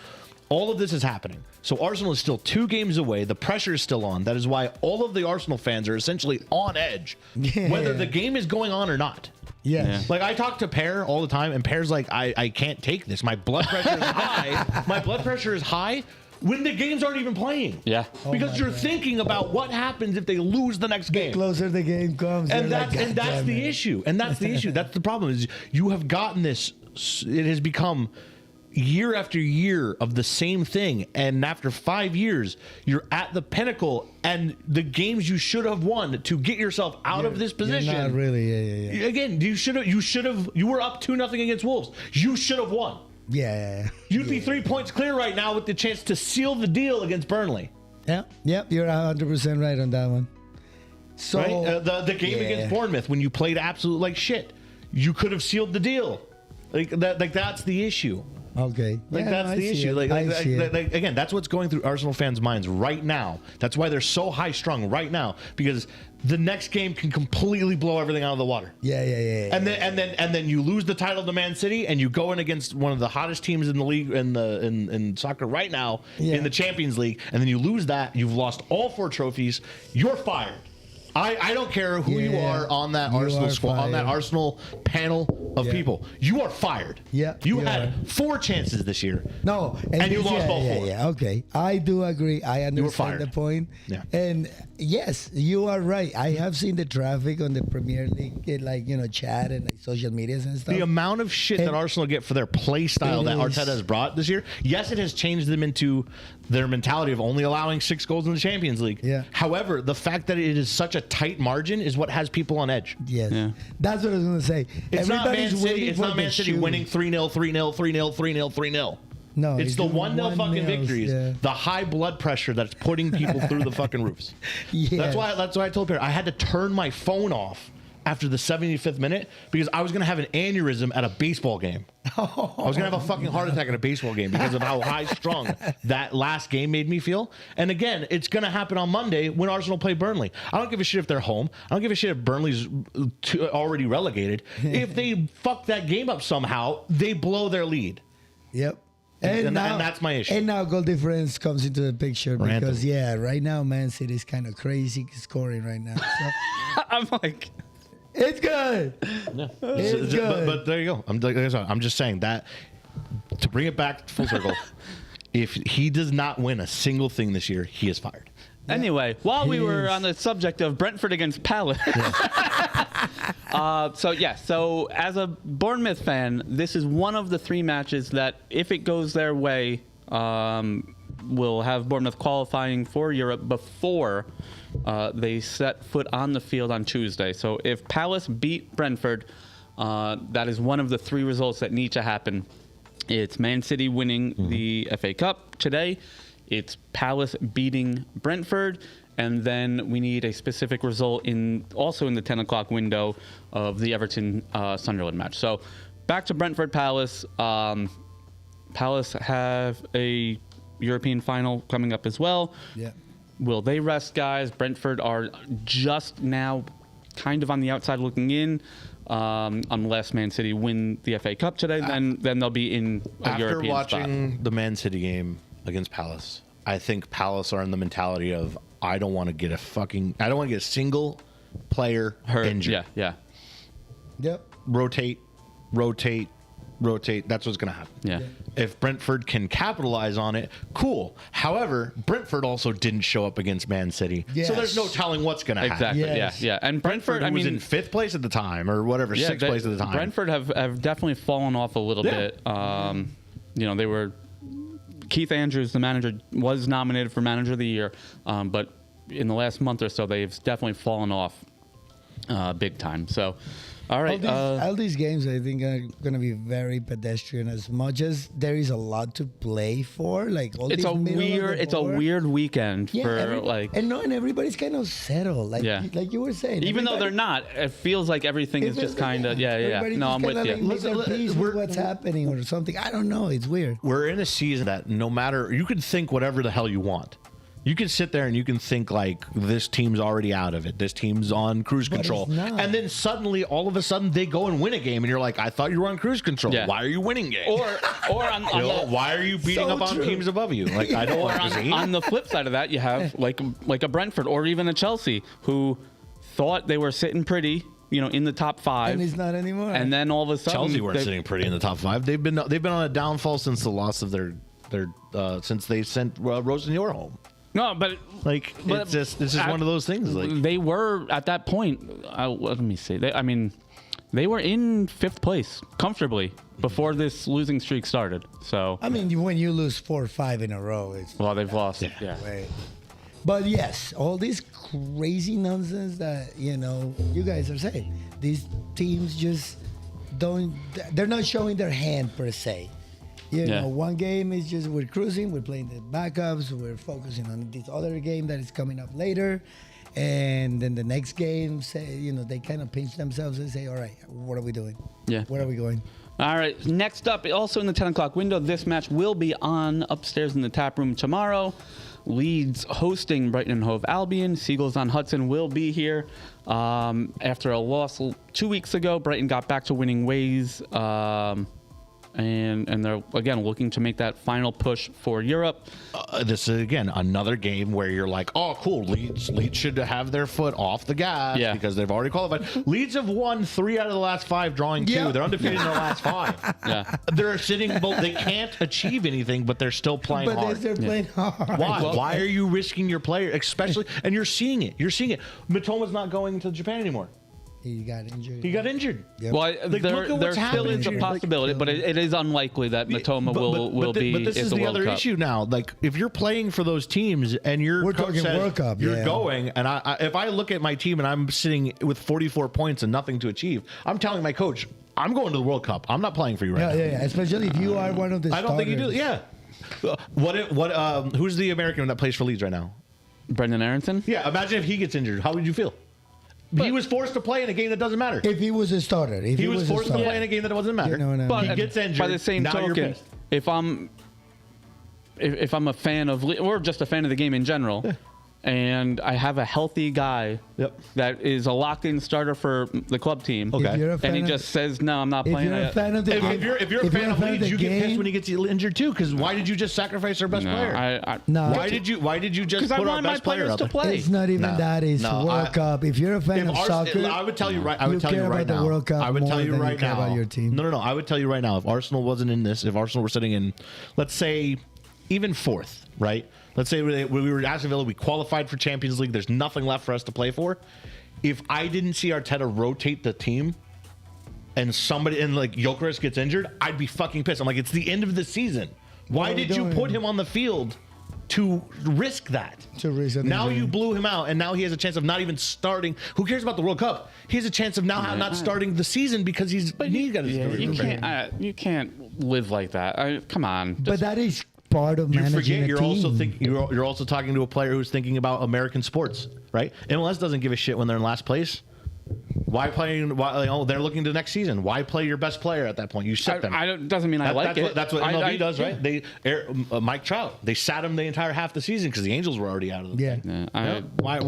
All of this is happening. So Arsenal is still 2 games away. The pressure is still on. That is why all of the Arsenal fans are essentially on edge, whether the game is going on or not. Yes. Like, I talk to Pore all the time, and Pore's like, I can't take this. My blood pressure is high. My blood pressure is high when the games aren't even playing. Yeah. Because you're thinking about what happens if they lose the next game. Closer the game comes, And you're that's like, and "God that's damn the it." issue. And that's the issue. That's the problem, is you have gotten this. It has become year after year of the same thing, and after 5 years you're at the pinnacle, and the games you should have won to get yourself out of this position. You're not really. Yeah. Again, you were up 2-0 against Wolves. You should have won. Yeah. You'd be 3 points clear right now with the chance to seal the deal against Burnley. Yeah. You're 100% right on that one. So Right? The game against Bournemouth, when you played absolute like shit, you could have sealed the deal. Like that's the issue. okay. Like, Yeah, that's no, the I see issue. it. I see it. Like, again, that's what's going through Arsenal fans' minds right now. That's why they're so high strung right now, because the next game can completely blow everything out of the water. Yeah. And then you lose the title to Man City, and you go in against one of the hottest teams in the league in soccer right now, in the Champions League, and then you lose that. You've lost all 4 trophies. You're fired. I don't care who you are on that Arsenal squad, on that Arsenal panel of people. You are fired. Yeah, You you had are. 4 chances this year. No, And you lost all 4. Yeah, okay. I do agree. I understand fired. the point. Yeah. And yes, you are right. I have seen the traffic on the Premier League, chat and social medias and stuff. The amount of shit that Arsenal get for their play style that Arteta has brought this year, yes, it has changed them into their mentality of only allowing 6 goals in the Champions League. Yeah. However, the fact that it is such a tight margin is what has people on edge. Yes. Yeah. That's what I was going to say. It's not Man Everybody's City. waiting It's for not the Man City shoe. winning 3-0, 3-0, 3-0, 3-0, 3-0. No, It's the 1-0 fucking 1-0s, victories. yeah. The high blood pressure that's putting people through the fucking roofs. Yeah. That's why I told Pore I had to turn my phone off after the 75th minute because I was going to have an aneurysm at a baseball game. I was going to have a fucking heart attack at a baseball game because of how high strung that last game made me feel. And again, it's going to happen on Monday when Arsenal play Burnley. I don't give a shit if they're home. I don't give a shit if Burnley's already relegated. If they fuck that game up somehow, they blow their lead. Yep. And that's my issue. And now goal difference comes into the picture because, Random. right now, Man City is kind of crazy scoring right now. So I'm like, it's good. Yeah. It's good. But there you go. I'm just saying that to bring it back full circle, if he does not win a single thing this year, he is fired. anyway, while we were on the subject of Brentford against Palace, so as a Bournemouth fan, this is one of the 3 matches that, if it goes their way, will have Bournemouth qualifying for Europe before they set foot on the field on Tuesday. So if Palace beat Brentford, that is one of the 3 results that need to happen. It's Man City winning the FA Cup today. It's Palace beating Brentford. And then we need a specific result also in the 10 o'clock window of the Everton-Sunderland match. So back to Brentford-Palace. Palace have a European final coming up as well. Yeah. Will they rest guys? Brentford are just now kind of on the outside looking in. Unless Man City win the FA Cup today, then they'll be in a European spot. After watching the Man City game against Palace, I think Palace are in the mentality of I don't want to get a single player injured. Yeah. Yep. Rotate. That's what's going to happen. Yeah. If Brentford can capitalize on it, cool. However, Brentford also didn't show up against Man City. Yes. So there's no telling what's going to happen. Exactly. Yes. Yeah. And Brentford, Brentford was in 5th place at the time or whatever, 6th place at the time. Brentford have definitely fallen off a little bit. They were Keith Andrews, the manager, was nominated for Manager of the Year, but in the last month or so, they've definitely fallen off big time. So, all right. All these games, I think, are going to be very pedestrian. As much as there is a lot to play for, like all it's these a weird weekend for and everybody's kind of settled, like you were saying. Even though they're not, it feels like everything is just kind of No, I'm with you. What's happening or something? I don't know. It's weird. We're in a season that no matter you can think whatever the hell you want. You can sit there and you can think like this team's already out of it. This team's on cruise control. And then suddenly, all of a sudden, they go and win a game. And you're like, I thought you were on cruise control. Yeah. Why are you winning games? Why are you beating up on teams above you? Like, I don't want to see. On the flip side of that, you have like a Brentford or even a Chelsea who thought they were sitting pretty, in the top 5. And it's not anymore. And then all of a sudden, Chelsea weren't sitting pretty in the top 5. They've been on a downfall since the loss of their since they sent Rosenheuer home. No, but it's just one of those things. Like they were at that point. Let me see. They were in 5th place comfortably before this losing streak started. So when you lose 4 or 5 in a row, they've lost. Yeah. But yes, all this crazy nonsense that you guys are saying. These teams just they're not showing their hand per se. One game is just we're cruising, we're playing the backups, we're focusing on this other game that is coming up later. And then the next game, they kind of pinch themselves and say, all right, what are we doing? Yeah. Where are we going? All right. Next up, also in the 10 o'clock window, this match will be on upstairs in the tap room tomorrow. Leeds hosting Brighton and Hove Albion. Seagulls on Hudson will be here. After a loss 2 weeks ago, Brighton got back to winning ways. And they're, again, looking to make that final push for Europe. This is, again, another game where you're like, oh, cool, Leeds should have their foot off the gas because they've already qualified. Leeds have won 3 out of the last 5, drawing 2. They're undefeated in their last 5. They're sitting, they can't achieve anything, but they're still playing hard. But they're playing hard. Why? Why are you risking your player, especially, and you're seeing it. Mitoma's not going to Japan anymore. He got injured. Yep. Well, there still is a possibility, but it is unlikely that Mitoma will be. But this is the other issue now. Like, if you're playing for those teams and we're talking World Cup, you're going, and if I look at my team and I'm sitting with 44 points and nothing to achieve, I'm telling my coach, I'm going to the World Cup. I'm not playing for you right now. Yeah. Especially if you are one of the starters. I don't think you do. Yeah. Who's the American that plays for Leeds right now? Brendan Aronson? Yeah. Imagine if he gets injured. How would you feel? he was forced to play in a game that doesn't matter. If he was a starter, if He was forced a to starter. play in a game that doesn't matter. You know what I mean? But He gets injured. by the same now you're token, pissed. if I'm a fan of, or just a fan of the game in general, and I have a healthy guy Yep. that is a locked-in starter for the club team, Okay. If you're a and fan he of- just says, "No, I'm not If playing." you're a fan of the game, If you're a fan of Leeds, the you get pissed game- when he gets injured too. Because why did you just sacrifice our best No, player? No. Why did you just Because I put our want my best player players out to there? play. It's not even No, that. It's no, World Cup. If you're a fan If of Ars- soccer, I would tell you right. I you would tell care you right about the now. World Cup I would tell more you than you right care now. about your team. No. I would tell you right now. If Arsenal wasn't in this, if Arsenal were sitting in, let's say, even fourth, right? Let's say we were at Aston Villa, we qualified for Champions League. There's nothing left for us to play for. If I didn't see Arteta rotate the team, and like Gyökeres gets injured, I'd be fucking pissed. I'm like, it's the end of the season. Why Well, did you don't- put him on the field to risk that? To risk an now injury. you blew him out, and now he has a chance of not even starting. Who cares about the World Cup? He has a chance of now not starting the season because he's he got his You can't live like that. Come on. But that is part of You managing forget a you're team. also thinking you're also talking to a player who's thinking about American sports, right? MLS doesn't give a shit when they're in last place. Why playing? They're looking to next season. Why play your best player at that point? You sit them. Doesn't mean I like it. That's what MLB does, yeah. right? They Mike Trout. They sat him the entire half the season because the Angels were already out of the Yeah. thing. Yeah, Why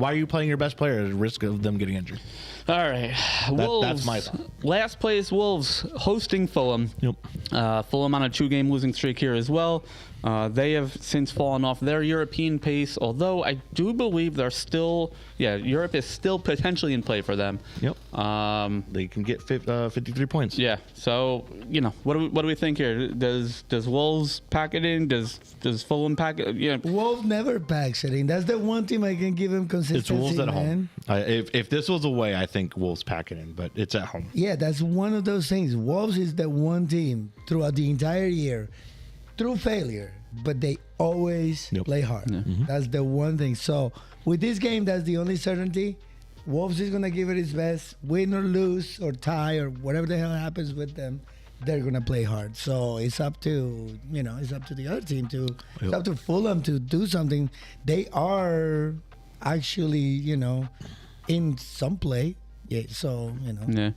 are you playing your best player at risk of them getting injured? All right, Wolves. that's my thought. Last place, Wolves hosting Fulham. Yep. Fulham on a 2-game losing streak here as well. They have since fallen off their European pace, although I do believe they're still, Europe is still potentially in play for them. Yep. They can get 53 points. Yeah. So what do we think here? Does Wolves pack it in? Does Fulham pack it? Yeah. Wolves never packs it in. That's the one team I can give him consistency. It's Wolves at man. home. If this was away, I think Wolves pack it in, but it's at home. Yeah, that's one of those things. Wolves is the one team throughout the entire year, through failure, but they always play hard. That's the one thing. So with this game, that's the only certainty. Wolves is gonna give it its best, win or lose or tie or whatever the hell happens with them. They're gonna play hard. So it's up to it's up to the other team to. It's up to Fulham to do something. They are actually in some play. Yeah, so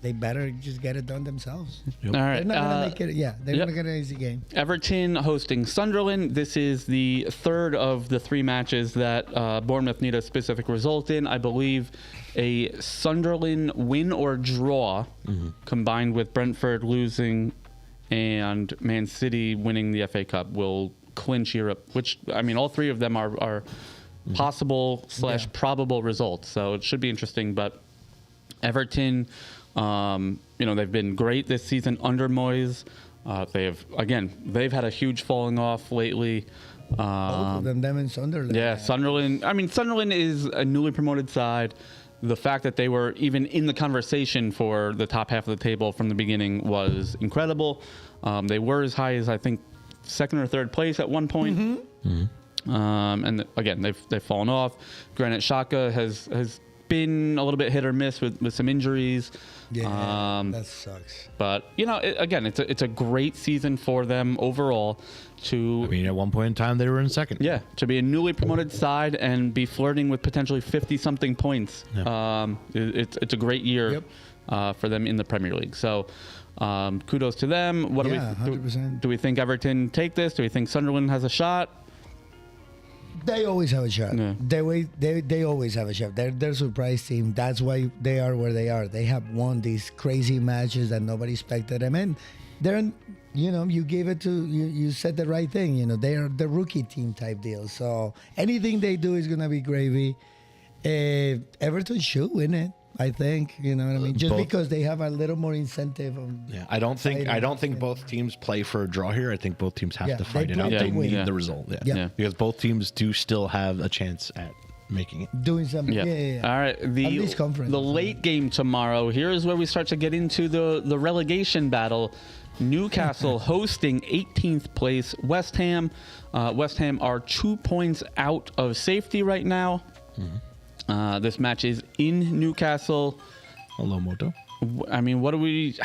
they better just get it done themselves. All right. They're not gonna make it. Yeah, they're gonna get an easy game. Everton hosting Sunderland. This is the third of the 3 matches that Bournemouth need a specific result in. I believe a Sunderland win or draw, combined with Brentford losing and Man City winning the FA Cup, will clinch Europe. Which all 3 of them are possible / probable results. So it should be interesting, but. Everton, they've been great this season under Moyes. They've had a huge falling off lately. Both of them and Sunderland. Yeah, Sunderland. Sunderland is a newly promoted side. The fact that they were even in the conversation for the top half of the table from the beginning was incredible. They were as high as I think 2nd or 3rd place at one point. And again, they've fallen off. Granit Xhaka has been a little bit hit or miss with some injuries. Yeah, that sucks. But it's a great season for them overall. At one point in time, they were in second. Yeah, to be a newly promoted side and be flirting with potentially 50-something points. Yeah. It's a great year for them in the Premier League. So kudos to them. What 100%. do we think Everton take this? Do we think Sunderland has a shot? They always have a shot. Yeah. They always have a shot. They're a surprise team. That's why they are where they are. They have won these crazy matches that nobody expected them. And they're, you gave it to, you said the right thing. They're the rookie team type deal. So anything they do is going to be gravy. Everton should win it, I think. You know what I mean? Just because they have a little more incentive. I don't think both teams play for a draw here. I think both teams have to fight it out. play to They win. need the result. Yeah. Because both teams do still have a chance at making it. Doing something. Yeah. All right. At least conference. The late game tomorrow. Here is where we start to get into the relegation battle. Newcastle hosting 18th place West Ham. West Ham are 2 points out of safety right now. This match is in Newcastle. Hello, Moto. What do we?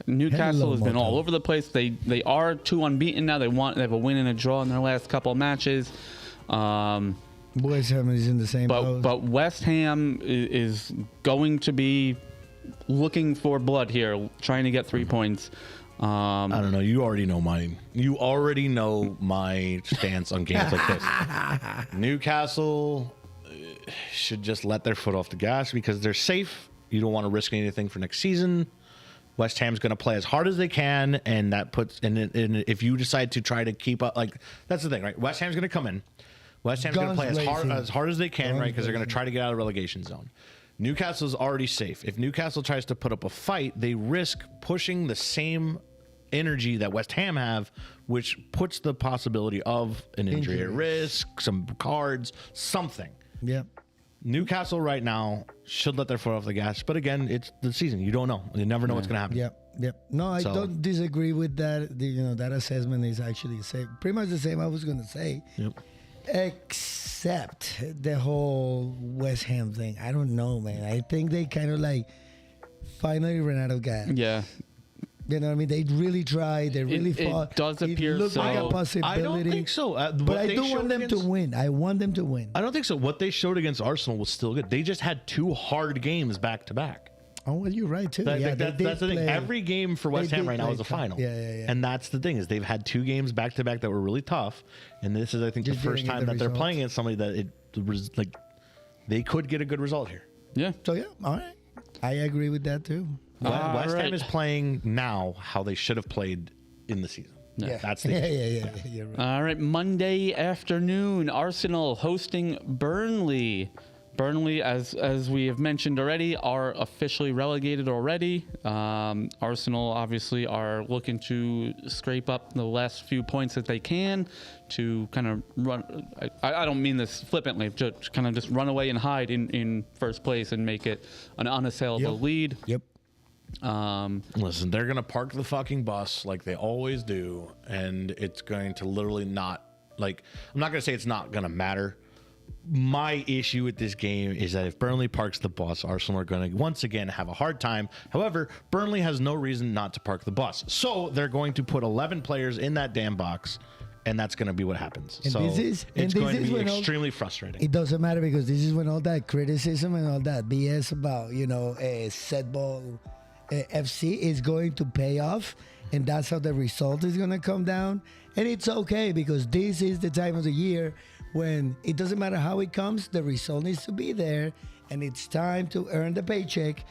Newcastle has been all over the place. They are 2 unbeaten now. They have a win and a draw in their last couple of matches. West Ham is in the same boat. But West Ham is going to be looking for blood here, trying to get 3 points. I don't know. You already know mine. You already know my stance on games like this. Newcastle should just let their foot off the gas because they're safe. You don't want to risk anything for next season. West Ham's going to play as hard as they can, and that puts. And if you decide to try to keep up, like that's the thing, right? West Ham's going to come in. West Ham's going to play as hard as they can, right? Because they're going to try to get out of the relegation zone. Newcastle's already safe. If Newcastle tries to put up a fight, they risk pushing the same energy that West Ham have, which puts the possibility of an injury at risk, some cards, something. Yeah. Newcastle right now should let their foot off the gas, but again, it's the season. You don't know. You never know what's going to happen. Yep. No, I don't disagree with that. That assessment is actually the same, pretty much the same I was going to say. Yep. Except the whole West Ham thing. I don't know, man. I think they kind of like finally ran out of gas. Yeah. You know what I mean? They really tried. They really fought. It does appear it looked so. like a possibility. I don't think so. But I do want them to win. I want them to win. I don't think so. What they showed against Arsenal was still good. They just had 2 hard games back to back. Oh, well, you're right, too. That's the thing. Every game for West Ham right now is a final. Yeah. And that's the thing is they've had 2 games back to back that were really tough. And this is, I think, the first time that they're playing against somebody that they could get a good result here. Yeah. So, yeah, all right. I agree with that, too. West Ham is playing now how they should have played in the season. Yeah. That's the Yeah. You're right. All right, Monday afternoon, Arsenal hosting Burnley. Burnley, as we have mentioned already, are officially relegated already. Arsenal obviously are looking to scrape up the last few points that they can to kind of run. I don't mean this flippantly, just kind of just run away and hide in first place and make it an unassailable lead. Yep. Listen, they're going to park the fucking bus like they always do, and it's going to literally not, I'm not going to say it's not going to matter. My issue with this game is that if Burnley parks the bus, Arsenal are going to once again have a hard time. However, Burnley has no reason not to park the bus. So they're going to put 11 players in that damn box, and that's going to be what happens. And so it's going to be extremely frustrating. It doesn't matter because this is when all that criticism and all that BS about, set ball FC is going to pay off, and that's how the result is going to come down. And it's okay because this is the time of the year when it doesn't matter how it comes, the result needs to be there, and it's time to earn the paycheck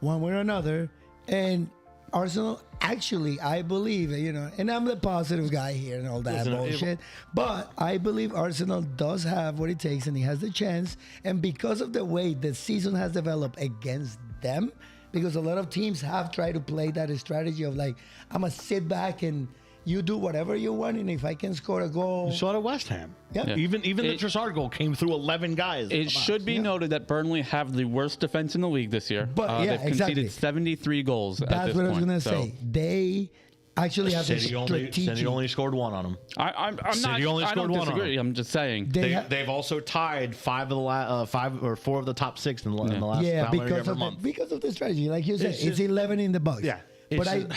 one way or another. And Arsenal, actually, I believe, and I'm the positive guy here and all that bullshit, but I believe Arsenal does have what it takes and he has the chance. And because of the way the season has developed against them, because a lot of teams have tried to play that strategy of I'm going to sit back and you do whatever you want, and if I can score a goal. You saw it at West Ham. Yeah. Even the Trossard goal came through 11 guys. It should be noted that Burnley have the worst defense in the league this year. But they've conceded 73 goals at this point. That's what I was going to say. They actually have a strategic. City only scored 1 on them. I'm not. Only I scored don't 1 disagree. I'm just saying. They've also tied 5 or 4 of the top 6 in the last because of the strategy, like you said, it's 11 in the box. Yeah, but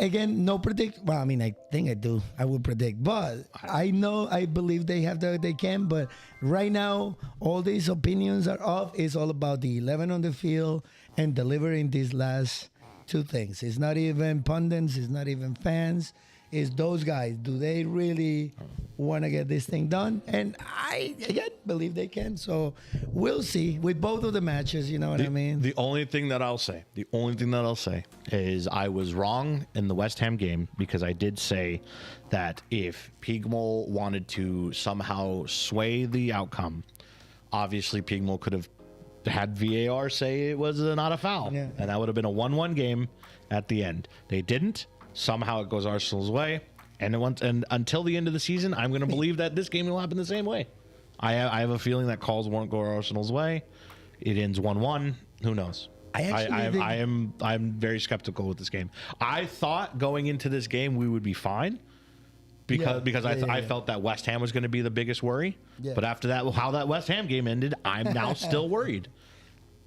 again, no predict. Well, I mean, I think I do. I would predict, but I believe they have they can. But right now, all these opinions are off. It's all about the 11 on the field and delivering these last 2 things. It's not even pundits. It's not even fans. It's those guys. Do they really want to get this thing done? And I, again, believe they can. So we'll see with both of the matches. You know what I mean? The only thing that I'll say is I was wrong in the West Ham game because I did say that if Pigmol wanted to somehow sway the outcome, obviously Pigmol could have had VAR say it was not a foul. Yeah. And that would have been a 1-1 game at the end. They didn't. Somehow it goes Arsenal's way. And until the end of the season, I'm going to believe that this game will happen the same way. I have a feeling that calls won't go Arsenal's way. It ends 1-1. Who knows? I'm very skeptical with this game. I thought going into this game we would be fine because I felt that West Ham was going to be the biggest worry. Yeah. But after that, how that West Ham game ended, I'm now still worried.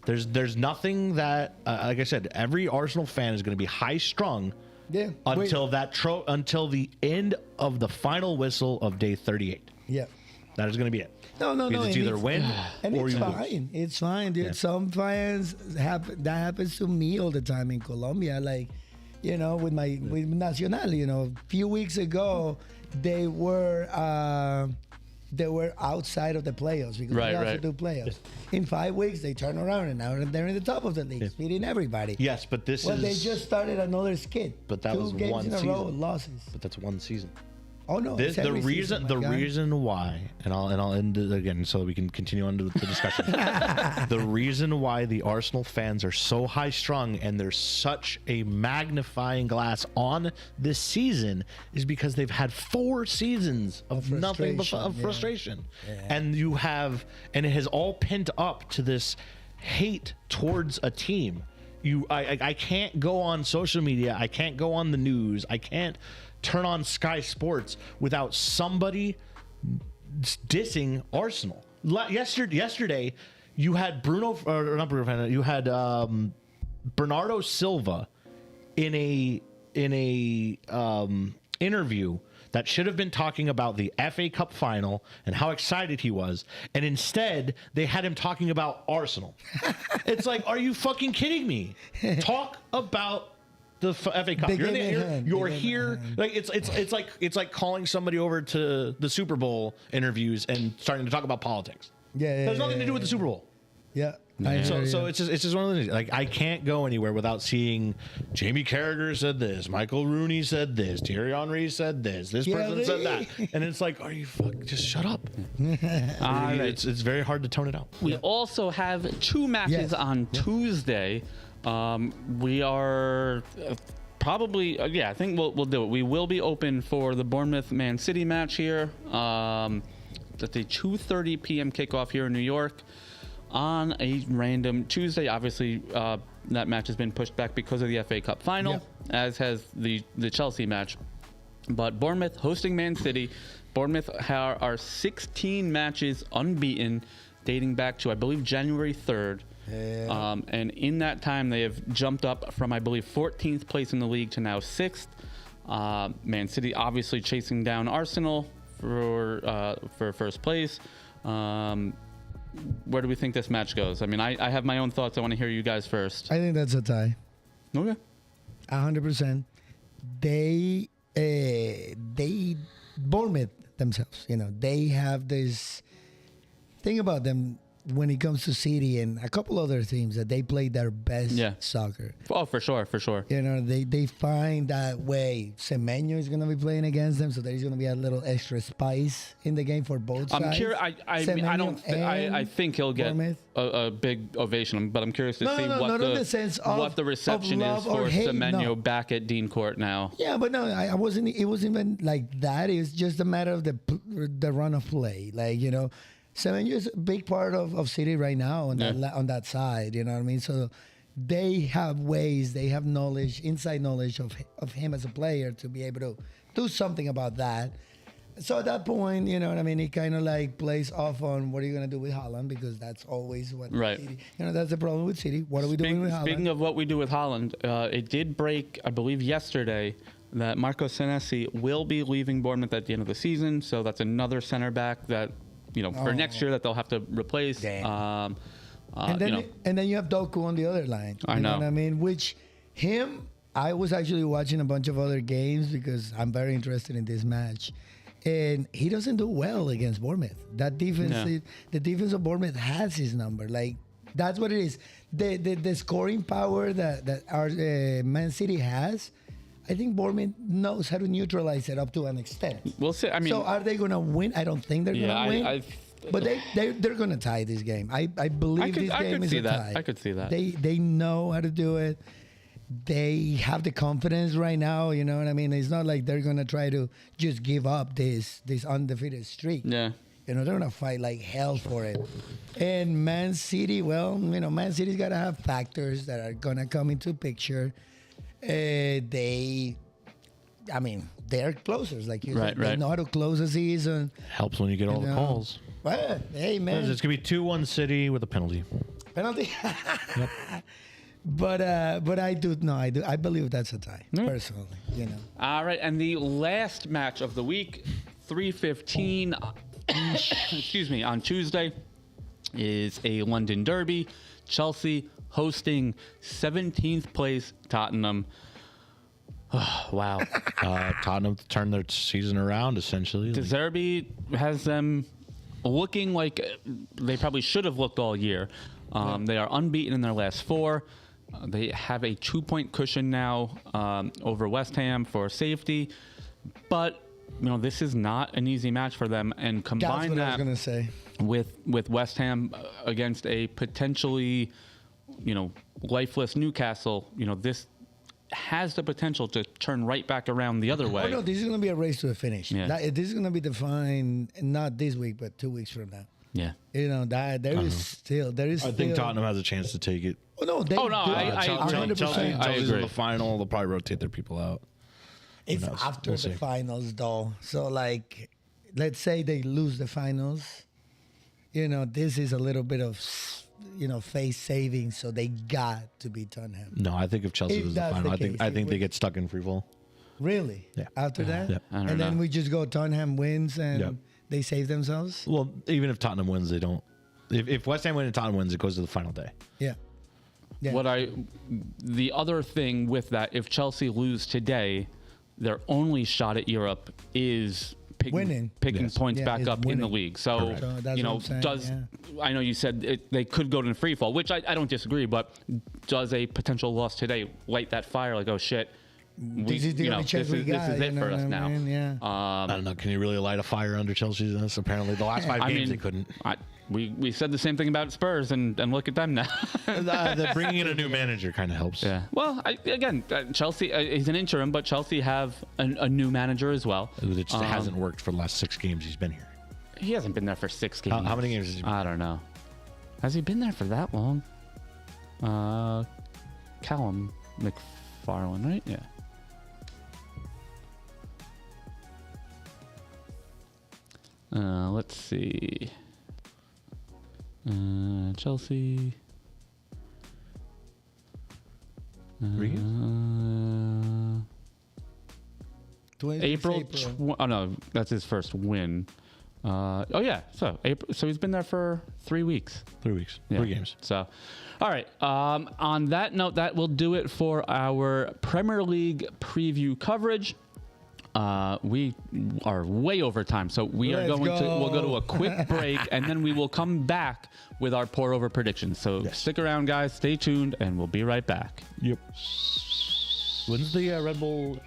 There's nothing that, like I said, every Arsenal fan is going to be high strung. Yeah. Until the end of the final whistle of day 38. Yeah. That is going to be it. No. It's either win and or it's you lose. fine. It's fine, dude. Yeah. Some fans that happens to me all the time in Colombia. Like, with Nacional. A few weeks ago they were outside of the playoffs because they also do playoffs. In 5 weeks they turn around and now they're in the top of the league, beating everybody. Yes, but they just started another skid. But that 2 was games one in a season. row, losses. But that's one season. Oh no! The reason why, and I'll end it again so we can continue on to the discussion. The reason why the Arsenal fans are so high strung and there's such a magnifying glass on this season is because they've had 4 seasons of nothing but frustration, and it has all pent up to this hate towards a team. I can't go on social media. I can't go on the news. I can't turn on Sky Sports without somebody dissing Arsenal. Yesterday, you had Bernardo Silva in a interview that should have been talking about the FA Cup final and how excited he was, and instead they had him talking about Arsenal. It's like, are you fucking kidding me? Talk about the FA Cup. You're here. Like it's like calling somebody over to the Super Bowl interviews and starting to talk about politics. There's nothing to do with the Super Bowl. So it's just one of those things. Like, I can't go anywhere without seeing Jamie Carragher said this, Michael Rooney said this, Thierry Henry said this person said that, and it's like, are you just shut up? It's very hard to tone it out. We also have 2 matches on Tuesday. We are probably, I think we'll do it. We will be open for the Bournemouth Man City match here. That's a 2:30 p.m. kickoff here in New York on a random Tuesday. Obviously, that match has been pushed back because of the FA Cup final, as has the Chelsea match. But Bournemouth hosting Man City. Bournemouth are 16 matches unbeaten, dating back to, I believe, January 3rd. And in that time, they have jumped up from, I believe, 14th place in the league to now 6th. Man City obviously chasing down Arsenal for first place. Where do we think this match goes? I mean, I have my own thoughts. I want to hear you guys first. I think that's a tie. Okay. 100%. They Bournemouth themselves, they have this thing about them when it comes to City and a couple other teams that they play their best soccer. Oh, for sure. They find that way. Semenyo is going to be playing against them, so there's going to be a little extra spice in the game for both sides. I'm curious. I think he'll get a big ovation, but I'm curious to see what the reception is for Semenyo back at Dean Court now. Yeah, but no, I wasn't. It wasn't even like that. It's just a matter of the run of play, Semenyo is a big part of City right now on that side, you know what I mean? So they have ways, they have knowledge, inside knowledge of him as a player to be able to do something about that. So at that point, you know what I mean, he kind of plays off on what are you going to do with Haaland, because that's always what City, that's the problem with City. What are we doing with Haaland? Speaking of what we do with Haaland, it did break, I believe, yesterday that Marco Senesi will be leaving Bournemouth at the end of the season. So that's another center back that, for next year that they'll have to replace. And then you have Doku on the other line. I know what I mean? I was actually watching a bunch of other games because I'm very interested in this match. And he doesn't do well against Bournemouth. That defense, the defense of Bournemouth has his number. That's what it is. The scoring power that our Man City has, I think Bournemouth knows how to neutralize it up to an extent. We'll see. I mean, so are they going to win? I don't think they're going to win. But they're going to tie this game. I believe this game is a tie. I could see that. They know how to do it. They have the confidence right now. You know what I mean? It's not like they're going to try to just give up this undefeated streak. Yeah. They're going to fight like hell for it. And Man City, Man City's got to have factors that are going to come into picture. They're closers, like you said. They know how to close a season. Helps when you get all the calls. Well, hey, man. It's going to be 2-1 City with a penalty. Penalty? Yep. But I believe that's a tie, personally. All right, and the last match of the week, 3:15 excuse me, on Tuesday is a London derby. Chelsea hosting 17th place Tottenham. Wow. Tottenham turned their season around, essentially. De Zerbi has them looking like they probably should have looked all year. They are unbeaten in their last 4. They have a 2-point cushion now over West Ham for safety. But, this is not an easy match for them. And combine That's what I that was gonna say. with West Ham against a potentially, lifeless Newcastle, this has the potential to turn right back around the other way. Oh no, this is gonna be a race to the finish. Yeah. This is gonna be defined not this week, but 2 weeks from now. Yeah. That there is still. I think Tottenham has a chance to take it. Oh no, I agree. Chelsea's in the final. They'll probably rotate their people out. It's knows? after We'll the see. finals, though. So, let's say they lose the finals. This is a little bit of, face saving. So they got to beat Tottenham. No, I think if Chelsea If loses the that's final, the case, I think it they would- get stuck in free fall. Really? Yeah. After that, Yeah. I don't and then know. we just go Tottenham wins and Yeah. they save themselves. Well, even if Tottenham wins, they don't. If West Ham wins and Tottenham wins, it goes to the final day. Yeah. Yeah. The other thing with that, if Chelsea lose today, their only shot at Europe is picking Yes. points Yeah, back is up in the winning. league. So, Correct. So that's what I'm saying, I know you said they could go to free fall, which I don't disagree, but does a potential loss today light that fire like, oh shit, This is the only chance we got. this is it you know for us what I now. mean? Yeah. I don't know. Can you really light a fire under Chelsea's ass? Apparently, the last 5 games they couldn't. We said the same thing about Spurs, and look at them now. The bringing in a new manager kind of helps. Yeah. Well, Chelsea is an interim, but Chelsea have a new manager as well. It just hasn't worked for the last 6 games he's been here. He hasn't been there for 6 games. How many games has he been? I don't know. Has he been there for that long? Callum McFarlane, right? Yeah. Let's see. Chelsea. 3 games? 26 April. Oh no, that's his first win. Oh yeah. So April. So he's been there for 3 weeks. 3 weeks. Yeah. 3 games. So, all right. On that note, that will do it for our Premier League preview coverage. We are way over time, so we'll go to a quick break, and then we will come back with our pour over predictions. So stick around, guys. Stay tuned, and we'll be right back. Yep. When's the Red Bull?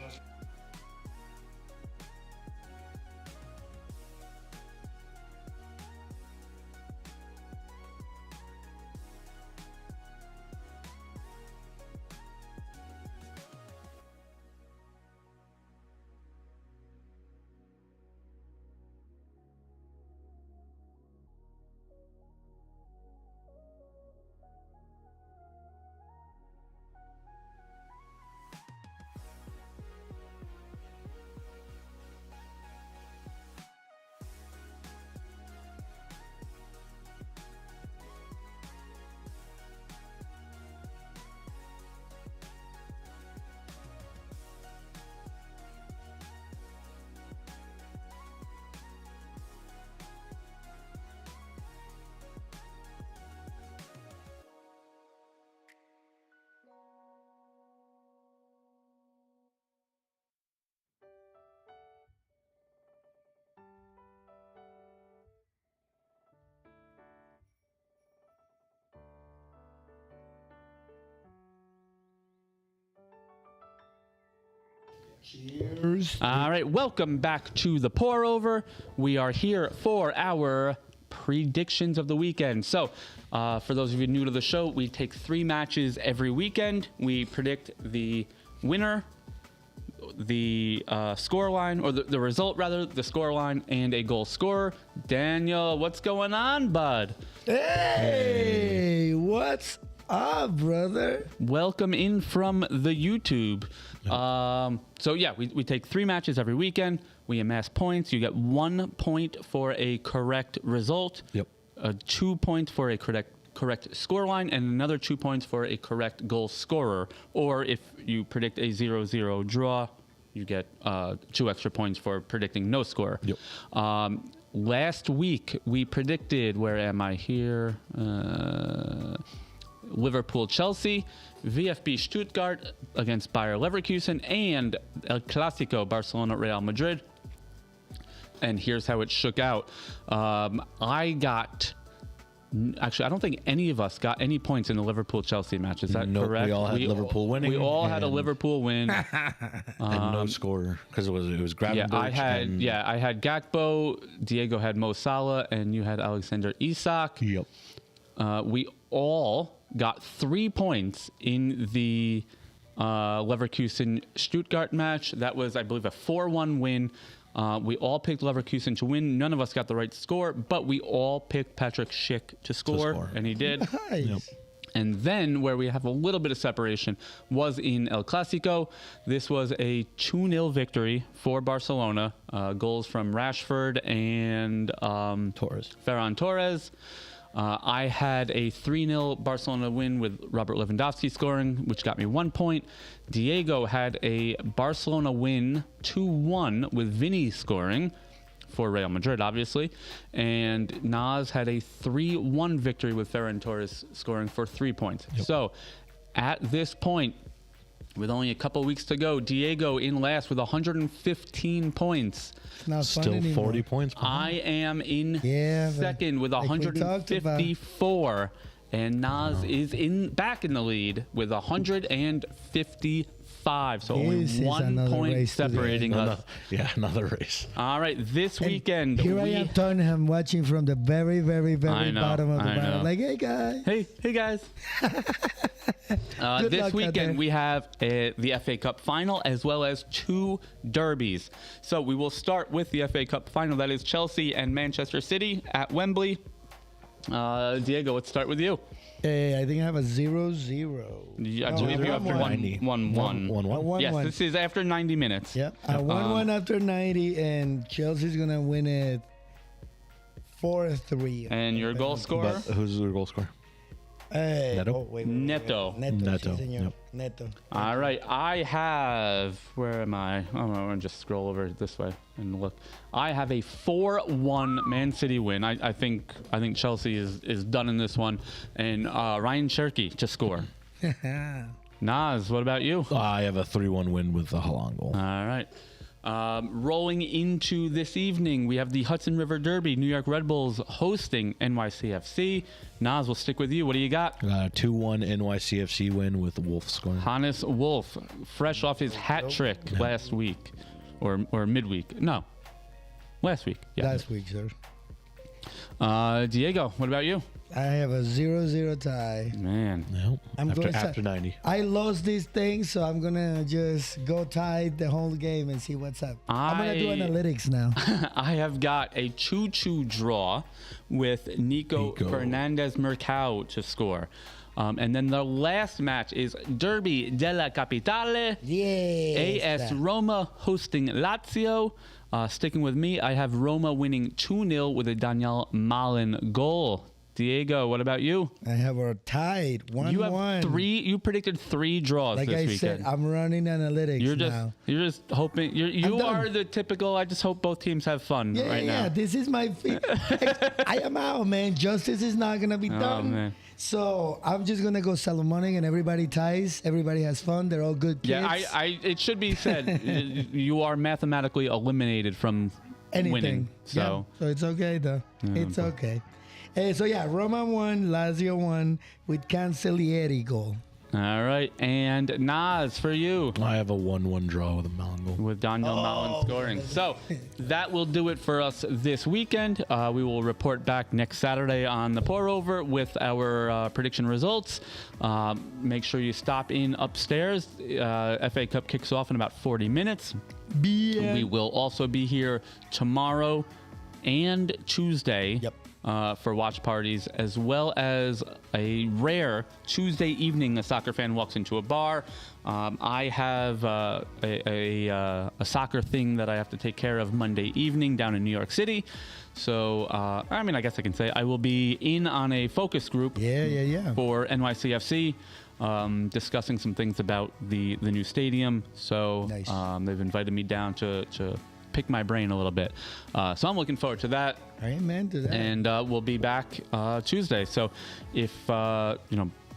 Cheers. All right, welcome back to the pour over. We are here for our predictions of the weekend. So, for those of you new to the show, we take 3 matches every weekend. We predict the winner, the score line, or the result rather, the score line, and a goal scorer. Daniel, what's going on, bud? Hey, what's up, brother? Welcome in from the YouTube. So yeah, we take 3 matches every weekend. We amass points. You get 1 point for a correct result. Yep. 2 points for a correct scoreline, and another 2 points for a correct goal scorer. Or if you predict a 0-0 draw, you get 2 extra points for predicting no score. Yep. last week we predicted, where am I here? Liverpool, Chelsea, VfB Stuttgart against Bayer Leverkusen, and El Clásico, Barcelona, Real Madrid. And here's how it shook out. Actually, I don't think any of us got any points in the Liverpool-Chelsea match. Is that correct? We all had Liverpool winning. We all had a Liverpool win. And no score because it was Gravenberch. I had Gakpo, Diego had Mo Salah, and you had Alexander Isak. Yep. We all got 3 points in the Leverkusen-Stuttgart match. That was, I believe, a 4-1 win. We all picked Leverkusen to win. None of us got the right score, but we all picked Patrick Schick to score. And he did. Nice. Yep. And then where we have a little bit of separation was in El Clásico. This was a 2-0 victory for Barcelona. Goals from Rashford and Ferran Torres. I had a 3-0 Barcelona win with Robert Lewandowski scoring, which got me 1 point. Diego had a Barcelona win 2-1 with Vinny scoring for Real Madrid, obviously. And Naz had a 3-1 victory with Ferran Torres scoring for 3 points. Yep. So at this point, with only a couple weeks to go, Diego in last with 115 points. Not Still 40 points behind. I am in second with like 154, and Naz is back in the lead with 155. So only 1 point separating us. Another race. All right, this weekend. Here I am, Tottenham, watching from the very, very, very bottom of the barrel. Like, hey guys. Hey guys. This weekend we have the FA Cup final as well as 2 derbies. So we will start with the FA Cup final. That is Chelsea and Manchester City at Wembley. Diego, let's start with you. I think I have a 0-0. Yeah, I believe you have 1-1. 1-1. Yes, this is after 90 minutes. Yeah, 1-1 after 90, and Chelsea's going to win it 4-3. And your goal scorer? Who's your goal scorer? Neto. Neto. Neto. Yep. Neto. All right. I have. Where am I? I'm going to just scroll over this way and look. I have a 4-1 Man City win. I think Chelsea is done in this one. And Ryan Cherky to score. Naz, what about you? I have a 3-1 win with the Haaland goal. All right. Rolling into this evening, we have the Hudson River Derby. New York Red Bulls hosting NYCFC. Naz, we'll stick with you. What do you got? I got a 2-1 NYCFC win with Wolf scoring. Hannes Wolf, fresh off his hat trick last week, or midweek. No, last week. Yeah. Last week, sir. Diego, what about you? I have a 0-0 tie. Man. No. After 90. I lost this thing, so I'm going to just go tie the whole game and see what's up. I'm going to do analytics now. I have got a 2-2 draw with Nico Fernandez Mercado to score. And then the last match is Derby della Capitale. Yes. AS Roma hosting Lazio. Sticking with me, I have Roma winning 2-0 with a Daniel Malen goal. Diego, what about you? I have her tied 1-1. You have 3. You predicted 3 draws like this I weekend. Said, I'm running analytics now. You're just hoping. You are the typical. I just hope both teams have fun now. Yeah, this is my. I am out, man. Justice is not gonna be done. Man. So I'm just gonna go Salomoning, and everybody ties. Everybody has fun. They're all good kids. Yeah, it should be said you are mathematically eliminated from winning. So it's okay though. It's okay. So yeah, Roma won, Lazio won with Cancellieri goal. All right, and Naz, for you. I have a 1-1 draw with a Malen goal. With Daniel Malen scoring. So that will do it for us this weekend. We will report back next Saturday on the Pour Over with our prediction results. Make sure you stop in upstairs. FA Cup kicks off in about 40 minutes. We will also be here tomorrow and Tuesday. Yep. For watch parties, as well as a rare Tuesday evening a soccer fan walks into a bar. I have a soccer thing that I have to take care of Monday evening down in New York City. So, I guess I can say I will be in on a focus group for NYCFC, discussing some things about the new stadium. So nice. They've invited me down to pick my brain a little bit. So I'm looking forward to that. Amen to that. And we'll be back Tuesday. So if,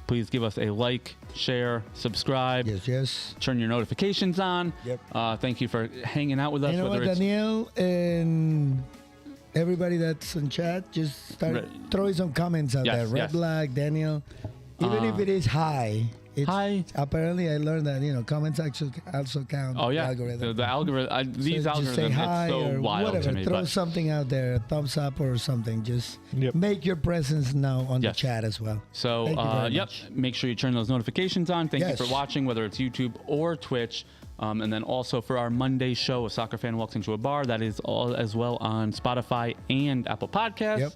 please give us a like, share, subscribe. Yes. Turn your notifications on. Yep. Thank you for hanging out with us. You know what, Daniel and everybody that's in chat, just start throwing some comments out there. Red Black, Daniel. Even if it is high. Hi. Apparently, I learned that comments actually also count. Oh yeah, the algorithm. These algorithms. Say hi it's so or wild whatever. To me. Throw something out there, a thumbs up or something. Just make your presence known on the chat as well. So make sure you turn those notifications on. Thank you for watching, whether it's YouTube or Twitch. And then also for our Monday show, A Soccer Fan Walks Into a Bar, that is all as well on Spotify and Apple Podcasts.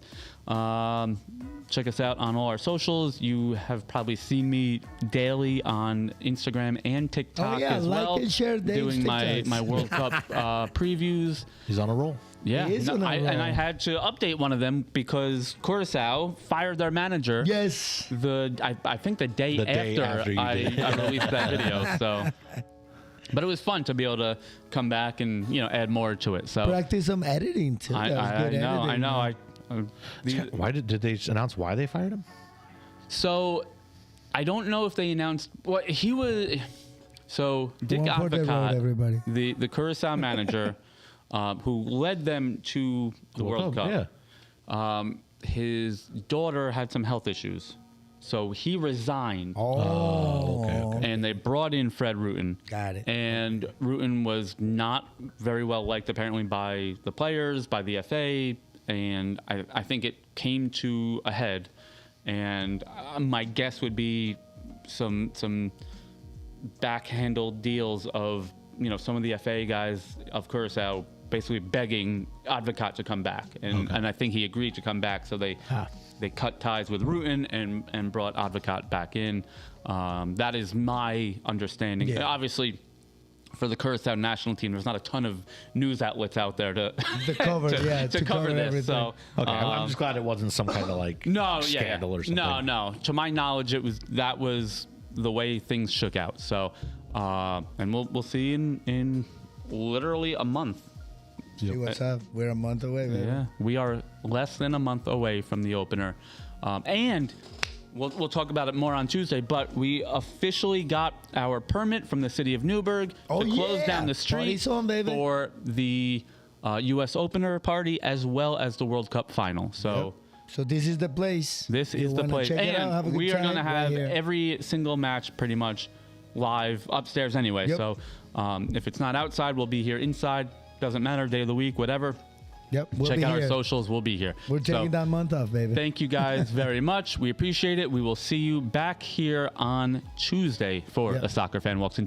Check us out on all our socials. You have probably seen me daily on Instagram and TikTok as well. Like and share doing my World Cup previews. He's on a roll. Yeah, and I had to update one of them because Curaçao fired their manager. Yes. I think the day after I released that video. So. But it was fun to be able to come back and add more to it. So practice some editing too. I know. Why did they announce why they fired him? So I don't know if they announced what he was. So Dick Advocat, the Curaçao manager, who led them to the World Cup. His daughter had some health issues. So he resigned. Okay. And they brought in Fred Rutten. Got it. And Rutten was not very well liked, apparently, by the players, by the FA. And I think it came to a head. And my guess would be some backhandled deals of, some of the FA guys of Curaçao basically begging Advocat to come back. And I think he agreed to come back. So they cut ties with Rutten and brought Advocat back in. That is my understanding. Yeah. Obviously, for the Curaçao national team, there's not a ton of news outlets out there to cover this. Everything. So I'm just glad it wasn't some kind of scandal or something. No. To my knowledge, that was the way things shook out. So, and we'll see in literally a month. See what's up. We're a month away, man. Yeah, we are less than a month away from the opener. And we'll talk about it more on Tuesday, but we officially got our permit from the city of Newburgh to close down the street for the U.S. opener party as well as the World Cup final. So this is the place. This is the place. And we are going to have every single match pretty much live upstairs anyway. So if it's not outside, we'll be here inside. Doesn't matter, day of the week, whatever. Yep. Check out our socials. We'll be here. We're taking that month off, baby. Thank you guys very much. We appreciate it. We will see you back here on Tuesday for A Soccer Fan Walks Into